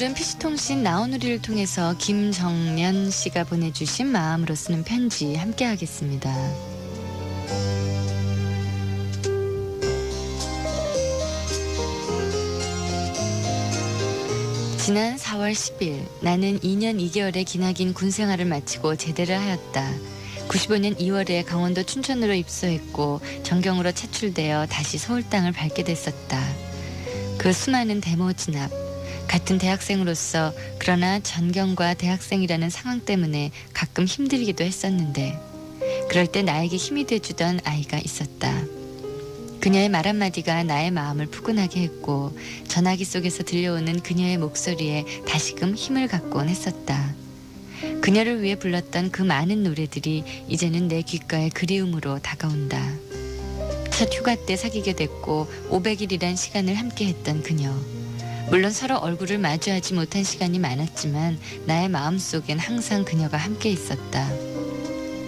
오늘은 PC통신 나오누리를 통해서 김정년 씨가 보내주신 마음으로 쓰는 편지 함께 하겠습니다. 지난 4월 10일 나는 2년 2개월의 기나긴 군생활을 마치고 제대를 하였다. 95년 2월에 강원도 춘천으로 입소했고 전경으로 차출되어 다시 서울 땅을 밟게 됐었다. 그 수많은 데모 진압, 같은 대학생으로서 그러나 전경과 대학생이라는 상황 때문에 가끔 힘들기도 했었는데 그럴 때 나에게 힘이 돼주던 아이가 있었다. 그녀의 말 한마디가 나의 마음을 푸근하게 했고 전화기 속에서 들려오는 그녀의 목소리에 다시금 힘을 갖곤 했었다. 그녀를 위해 불렀던 그 많은 노래들이 이제는 내 귓가에 그리움으로 다가온다. 첫 휴가 때 사귀게 됐고 500일이란 시간을 함께 했던 그녀. 물론 서로 얼굴을 마주하지 못한 시간이 많았지만 나의 마음속엔 항상 그녀가 함께 있었다.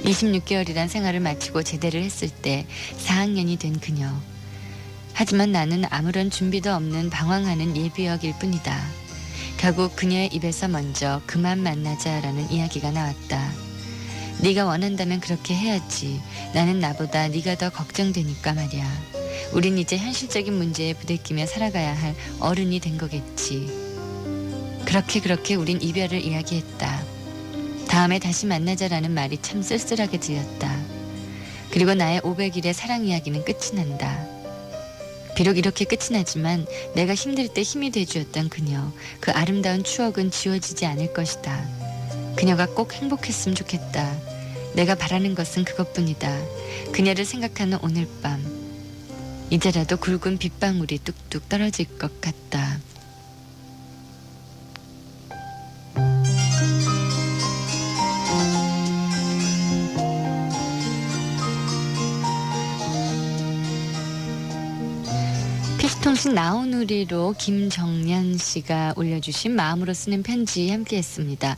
26개월이란 생활을 마치고 제대를 했을 때 4학년이 된 그녀. 하지만 나는 아무런 준비도 없는 방황하는 예비역일 뿐이다. 결국 그녀의 입에서 먼저 그만 만나자라는 이야기가 나왔다. 네가 원한다면 그렇게 해야지. 나는 나보다 네가 더 걱정되니까 말이야. 우린 이제 현실적인 문제에 부대끼며 살아가야 할 어른이 된 거겠지. 그렇게 우린 이별을 이야기했다. 다음에 다시 만나자라는 말이 참 쓸쓸하게 들렸다. 그리고 나의 500일의 사랑 이야기는 끝이 난다. 비록 이렇게 끝이 나지만 내가 힘들 때 힘이 돼주었던 그녀, 그 아름다운 추억은 지워지지 않을 것이다. 그녀가 꼭 행복했으면 좋겠다. 내가 바라는 것은 그것뿐이다. 그녀를 생각하는 오늘 밤, 이제라도 굵은 빗방울이 뚝뚝 떨어질 것 같다. 피스통신 나오누리로 김정년 씨가 올려주신 마음으로 쓰는 편지 함께했습니다.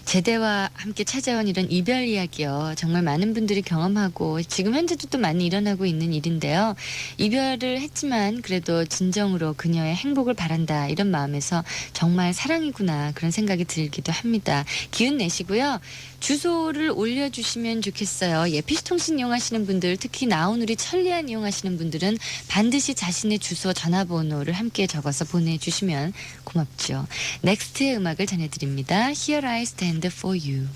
제대와 함께 찾아온 이런 이별 이야기요. 정말 많은 분들이 경험하고 지금 현재도 또 많이 일어나고 있는 일인데요. 이별을 했지만 그래도 진정으로 그녀의 행복을 바란다 이런 마음에서 정말 사랑이구나 그런 생각이 들기도 합니다. 기운 내시고요. 주소를 올려주시면 좋겠어요. 예, PC통신 이용하시는 분들, 특히 나오누리 천리안 이용하시는 분들은 반드시 자신의 주소, 전화번호를 함께 적어서 보내주시면 고맙죠. 넥스트의 음악을 전해드립니다. Here I Stand For You.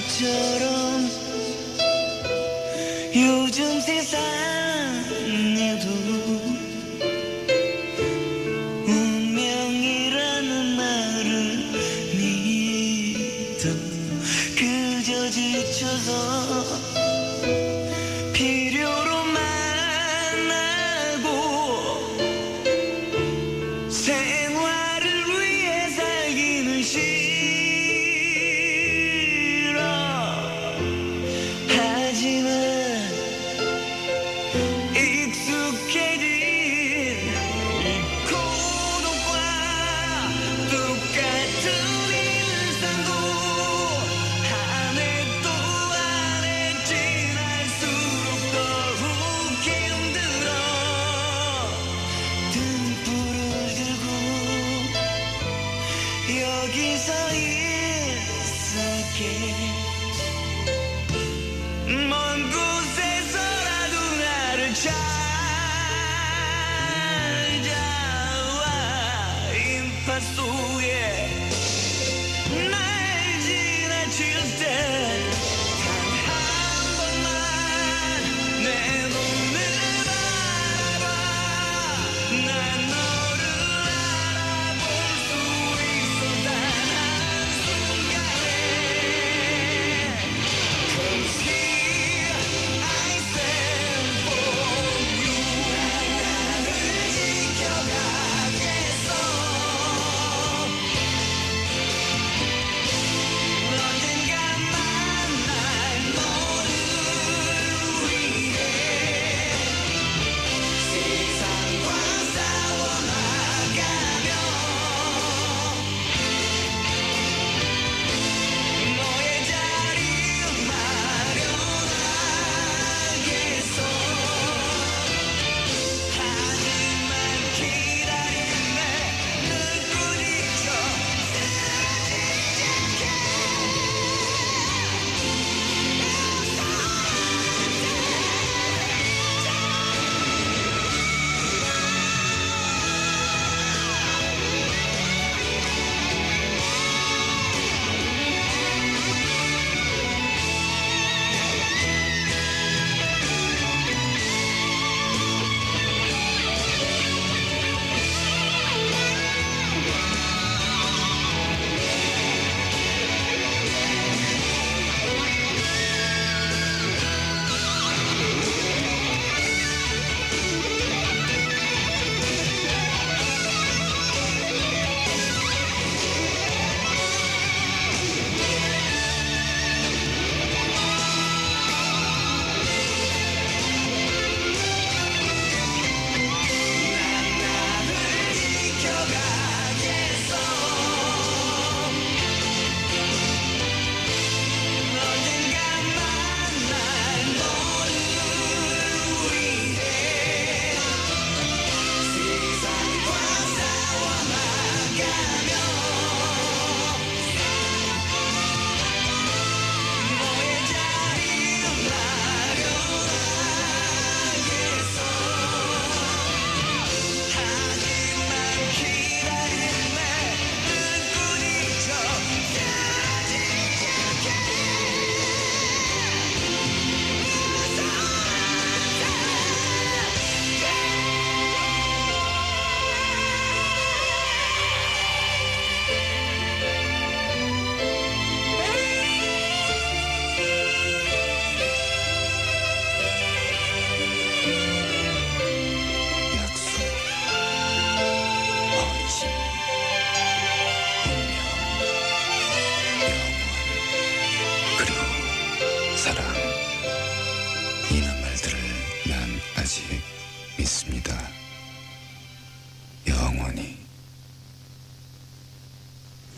바보처럼 요즘 세상에도 운명이라는 말을 믿어 그저 지쳐서 필요로 만나고 생활을 위해 살기는 여기서 있을게 먼 곳에서라도 나를 찾아와 인파 속에 날 지나칠 때 단 한 번만 내 눈을 바라봐 난 너를 알아볼 수 있어 단 한순간에 Cause here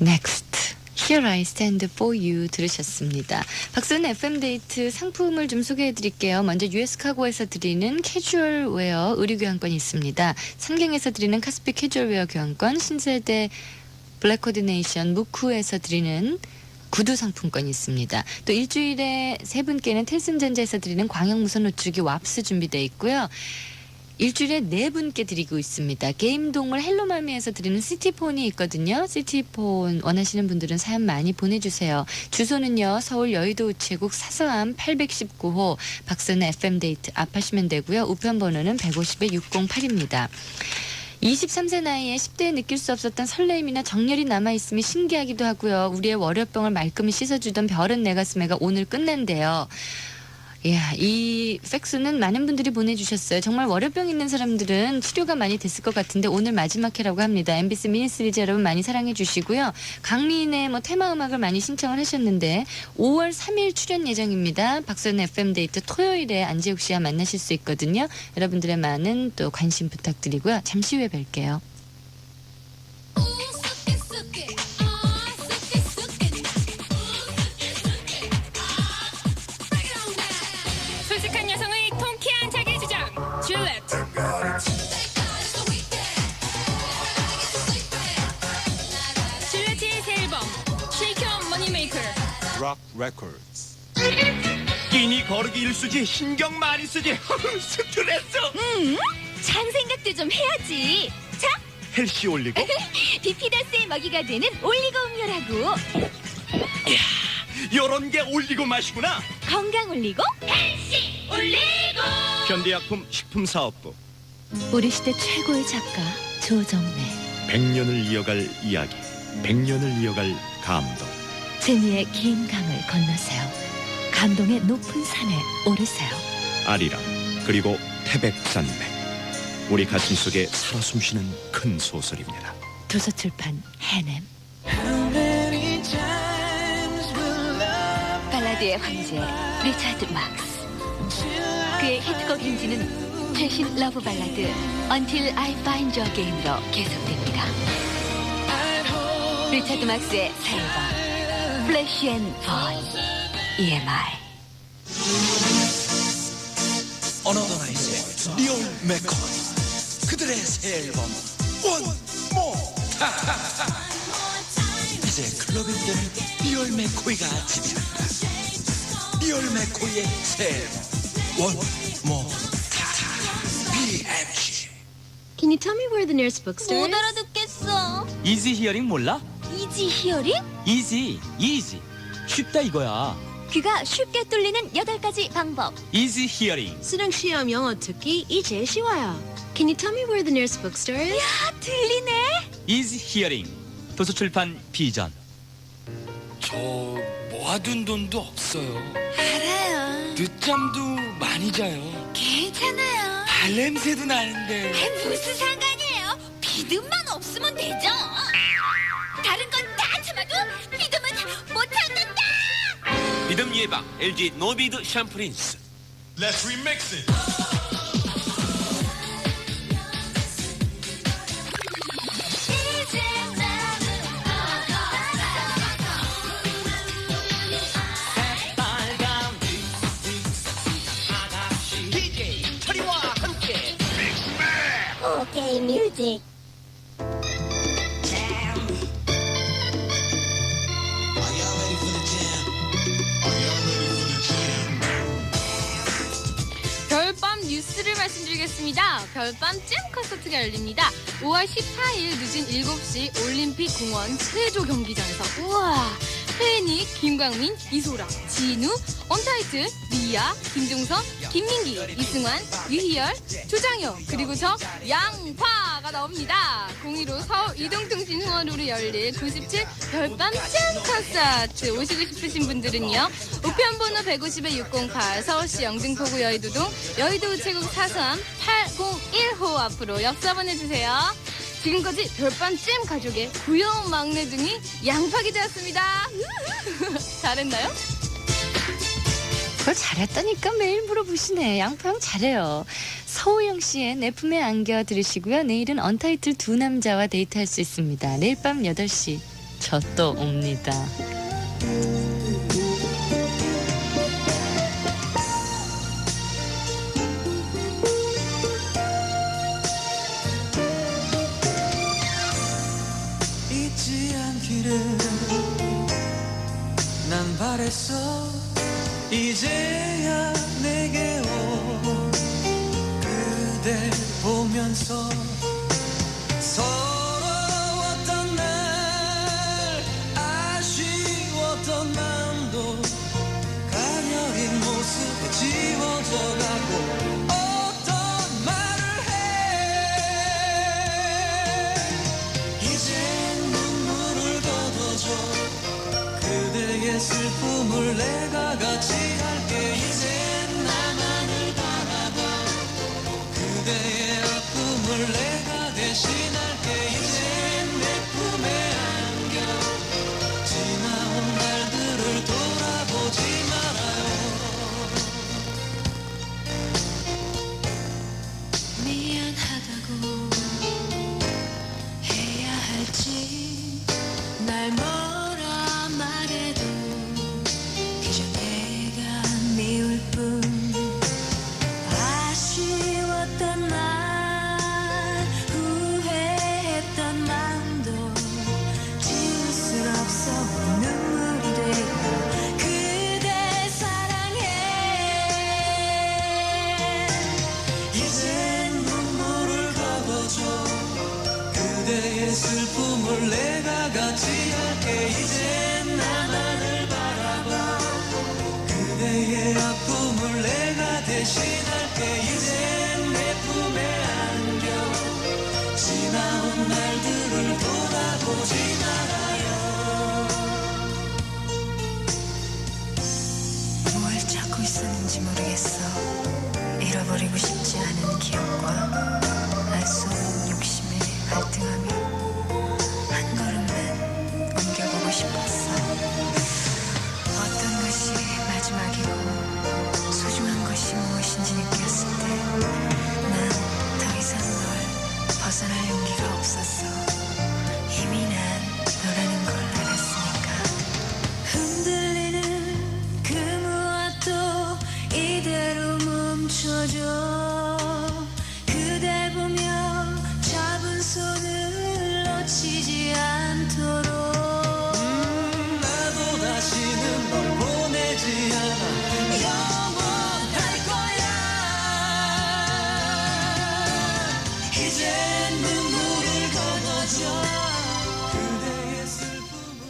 Next. Here I stand for you 들으셨습니다. 박수는 FM데이트 상품을 좀 소개해드릴게요. 먼저 US카고에서 드리는 캐주얼 웨어 의류 교환권이 있습니다. 삼경에서 드리는 카스피 캐주얼 웨어 교환권, 신세대 블랙 코디네이션 무쿠에서 드리는 구두 상품권이 있습니다. 또 일주일에 3분께는 텔슨전자에서 드리는 광역 무선 노출기 왑스 준비되어 있고요. 일주일에 4분께 드리고 있습니다. 게임동물 헬로마미에서 드리는 시티폰이 있거든요. 시티폰 원하시는 분들은 사연 많이 보내주세요. 주소는요. 서울 여의도 우체국 사서암 819호 박선의 FM데이트 앞 하시면 되고요. 우편번호는 150-608입니다. 23세 나이에 10대에 느낄 수 없었던 설레임이나 정열이 남아있음이 신기하기도 하고요. 우리의 월요병을 말끔히 씻어주던 별은 내 가슴에가 오늘 끝낸대요. 이야, 이 팩스는 많은 분들이 보내주셨어요. 정말 월요병 있는 사람들은 치료가 많이 됐을 것 같은데 오늘 마지막 회라고 합니다. MBC 미니 시리즈 여러분 많이 사랑해 주시고요. 강민의 테마 음악을 많이 신청을 하셨는데 5월 3일 출연 예정입니다. 박선의 FM데이트 토요일에 안재욱 씨와 만나실 수 있거든요. 여러분들의 많은 또 관심 부탁드리고요. 잠시 후에 뵐게요. 솔직한 여성의 통쾌한 자기주장 줄렛. 줄렛의 새 앨범 Shake Your Money Maker. 록 레코드스. 끼니 거르기 일수지 신경 많이 쓰지. 스트레스. 장 생각도 좀 해야지. 자, 헬시 올리고. 비피더스의 먹이가 되는 올리고 음료라고. 요런 게 올리고 맛이구나. 건강 올리고 헬시 올리고. 현대약품 식품사업부. 우리 시대 최고의 작가 조정래. 100년을 이어갈 이야기, 100년을 이어갈 감동. 재미의 긴 강을 건너세요. 감동의 높은 산에 오르세요. 아리랑 그리고 태백산맥. 우리 가슴 속에 살아 숨쉬는 큰 소설입니다. 도서출판 해냄. 발라드의 황제 리차드 막스. 그의 히트곡 행진은 최신 러브 발라드 Until I Find You Again으로 계속됩니다. 리차드 막스의 새 앨범 Flesh and Bone EMI. Another Night의 리얼 맥코이 그들의 새 앨범 One More. 이제 클럽인들은 리얼 맥코이가 지배한다. 리얼 맥코이의 새 앨범 One More BMG. Can you tell me where the nearest bookstore 못 is? 알아듣겠어. 이지 히어링 몰라? 이지 히어링? 이지 쉽다 이거야. 귀가 쉽게 뚫리는 8가지 방법. 이지 히어링. 수능 시험 영어 듣기 이제 쉬워요. Can you tell me where the nearest bookstore is? 야, 들리네. 이지 히어링. 도서출판 비전. 저 모아둔 돈도 없어요. 알아요. 늦잠도 많이 자요. 괜찮아요. 발냄새도 나는데. 무슨 상관이에요? 믿음만 없으면 되죠. 다른 건 다 참아도 믿음은 못하는다. 믿음 예방 LG 노비드 샴푸린스. Let's remix it. 오케이 뮤직. 별밤 뉴스를 말씀드리겠습니다. 별밤 잼 콘서트가 열립니다. 5월 14일 늦은 7시 올림픽 공원 체조 경기장에서 우와! 혜니, 김광민, 이소라, 진우, 언타이틀, 리아, 김종석, 김민기, 이승환, 유희열, 조장혁 그리고 저 양파가 나옵니다. 02로 서울 이동통신 후원으로 열릴 97 별밤 잼 콘서트 오시고 싶으신 분들은요. 우편번호 150-608 서울시 영등포구 여의도동 여의도 우체국 사서함 801호 앞으로 엽서 보내주세요. 지금까지 별밤 잼 가족의 구여운 막내둥이 양파기 되었습니다. 잘했나요? 그걸 잘했다니까 매일 물어보시네. 양파형 잘해요. 서우영 씨의 내 품에 안겨 들으시고요. 내일은 언타이틀 두 남자와 데이트할 수 있습니다. 내일 밤 8시 저 또 옵니다. 잊지 않기를 난 바랬어. 이제야 내게 온 그댈 보면서 서러웠던 날 아쉬웠던 마음도 가녀린 모습에 지워져 가고 어떤 말을 해 이젠 눈물을 걷어줘. 그대의 슬픔을 내가 같이 할게. 이젠 나만을 바라봐. 그대의 아픔을 내가 대신할게. 이젠 내 품에 안겨. 지나온 날들을 돌아보지 말아요. 미안하다고 해야 할지 날 뭐라 말해도 그저 내가 미울 뿐. 아쉬웠던 날 후회했던 마음도 지울 수 없어. 눈물이 되고 그대 사랑해. 이젠 눈물을 걷어줘. 그대의 슬픔을 내가 같이 할게. 이젠 나만을 바라봐. 그대의 아픔을 내가 대신할게. 이젠 내 품에 안겨. 지나온 날들을 돌아보지 말아요. 뭘 찾고 있었는지 모르겠어. 잃어버리고 싶지 않은 기억과 알 수 없는 욕심에 갈등하며 한 걸음만 옮겨보고 싶었어. 어떤 것이 마지막이고 소중한 것이 무엇인지 느꼈을 때 난 더 이상 널 벗어날 용기가 없었어. 이미 난 너라는 걸 알았으니까. 흔들리는 그 무엇도 이대로 멈춰줘. 그댈 보며 잡은 손을 놓치지 않도록. 나도 다시는 널 보내지 않아. 영원할 거야. 이젠 눈물을 걷어줘. 그대의 슬픔을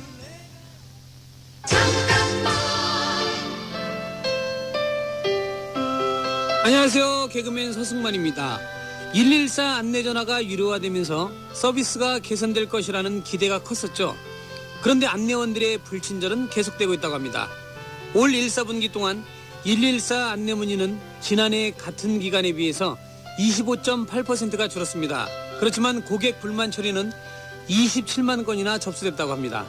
안녕하세요. 개그맨 서승만입니다. 114 안내전화가 유료화되면서 서비스가 개선될 것이라는 기대가 컸었죠. 그런데 안내원들의 불친절은 계속되고 있다고 합니다. 올 1사분기 동안 114 안내문의는 지난해 같은 기간에 비해서 25.8%가 줄었습니다. 그렇지만 고객 불만 처리는 27만 건이나 접수됐다고 합니다.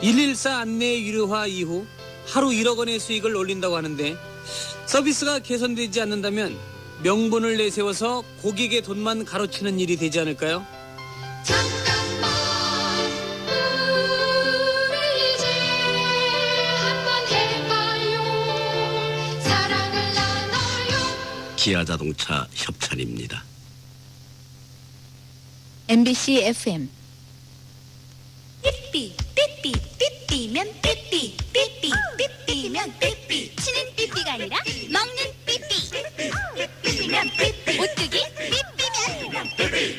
114 안내 유료화 이후 하루 1억 원의 수익을 올린다고 하는데 서비스가 개선되지 않는다면 명분을 내세워서 고객의 돈만 가로치는 일이 되지 않을까요? 기아자동차 협찬입니다. MBC FM 삐삐 삐삐 삐삐면 삐삐 삐삐 삐삐면 삐삐. 치는 삐삐가 아니라 먹는 삐삐. 삐삐면 삐삐. 오뚜기 삐삐면 삐삐.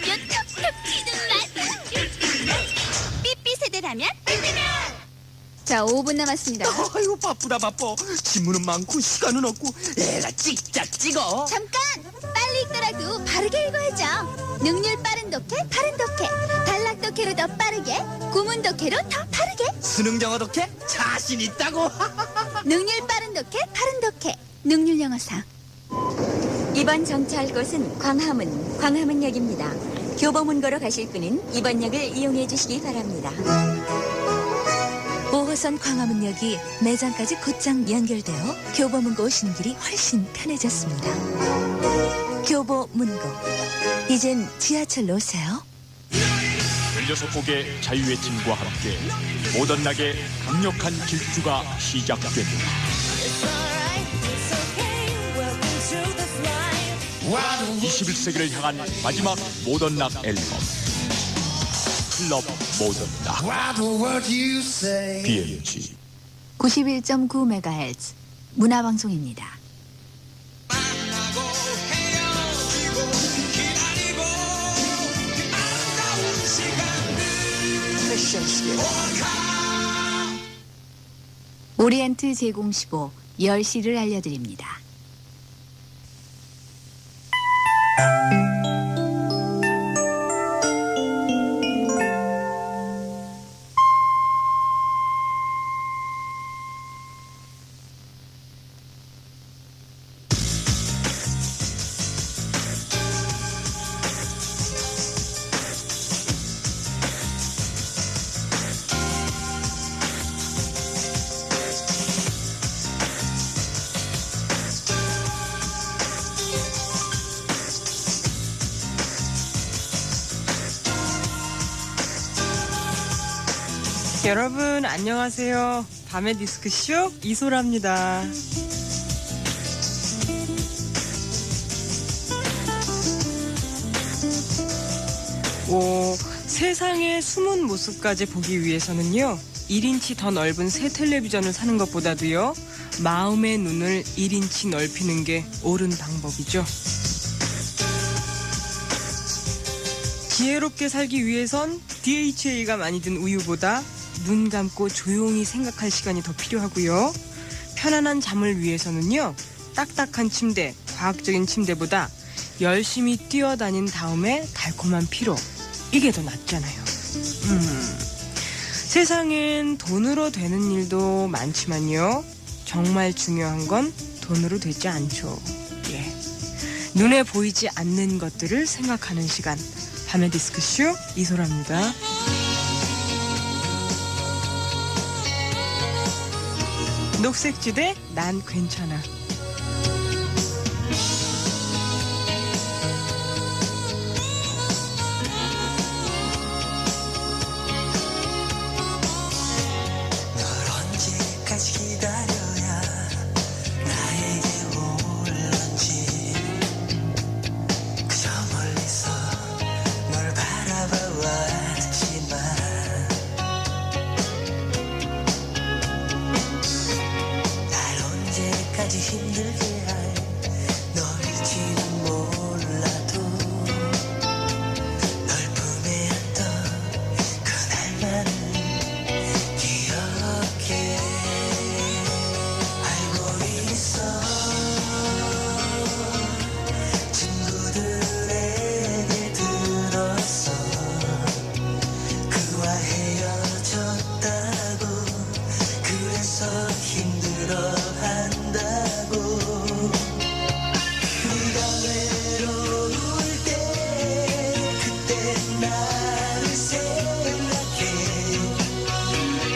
요 톡톡 튀는 맛. 삐삐 세대라면 삐삐면. 자, 5분 남았습니다. 아이고 바쁘다 바빠. 질문은 많고 시간은 없고 애가 찍자 찍어. 잠깐! 빨리 읽더라도 바르게 읽어야죠. 능률 빠른 독해, 바른 독해. 단락 독해로 더 빠르게, 구문 독해로 더 빠르게. 수능 영어 독해 자신 있다고. 능률 빠른 독해, 바른 독해. 능률 영어사. 이번 정차할 곳은 광화문역입니다. 교보문고로 가실 분은 이번 역을 이용해 주시기 바랍니다. 5호선 광화문역이 매장까지 곧장 연결되어 교보문고 오시는 길이 훨씬 편해졌습니다. 교보문고. 이젠 지하철로 오세요. 16곡의 자유외침과 함께 모던락의 강력한 질주가 시작됩니다. 21세기를 향한 마지막 모던락 앨범 클럽 모던락 BMG 91.9MHz 문화방송입니다. 오리엔트 제공 15 10시를 알려드립니다. 여러분 안녕하세요. 밤의 디스크쇼 이소라입니다. 세상의 숨은 모습까지 보기 위해서는요 1인치 더 넓은 새 텔레비전을 사는 것보다도요 마음의 눈을 1인치 넓히는 게 옳은 방법이죠. 지혜롭게 살기 위해선 DHA가 많이 든 우유보다 눈 감고 조용히 생각할 시간이 더 필요하고요. 편안한 잠을 위해서는요. 딱딱한 침대, 과학적인 침대보다 열심히 뛰어다닌 다음에 달콤한 피로. 이게 더 낫잖아요. 세상엔 돈으로 되는 일도 많지만요. 정말 중요한 건 돈으로 되지 않죠. 예. 눈에 보이지 않는 것들을 생각하는 시간. 밤의 디스크쇼 이소라입니다. 녹색지대 난 괜찮아. 언제까지 기다려야 나에게 올런지 그저 멀리서 널 바라봐왔지만 날 언제까지 힘들게 할 너일지는 몰라도 널 품에 안던 그날만은 기억해. 알고 있어 친구들에게 들었어 그와 헤어졌다고 그래서 힘들어한다고 네가 외로울 때 그때 나를 생각해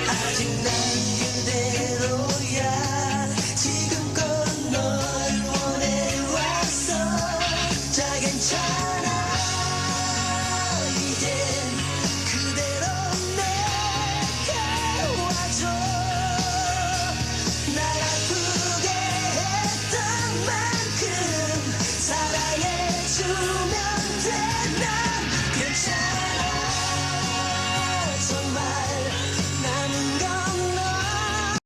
아직 난 그대로야 지금껏 널 원해왔어 자 괜찮아 이젠 그대로 내게 와줘 날 아프게 했던 만큼 사랑해주면 돼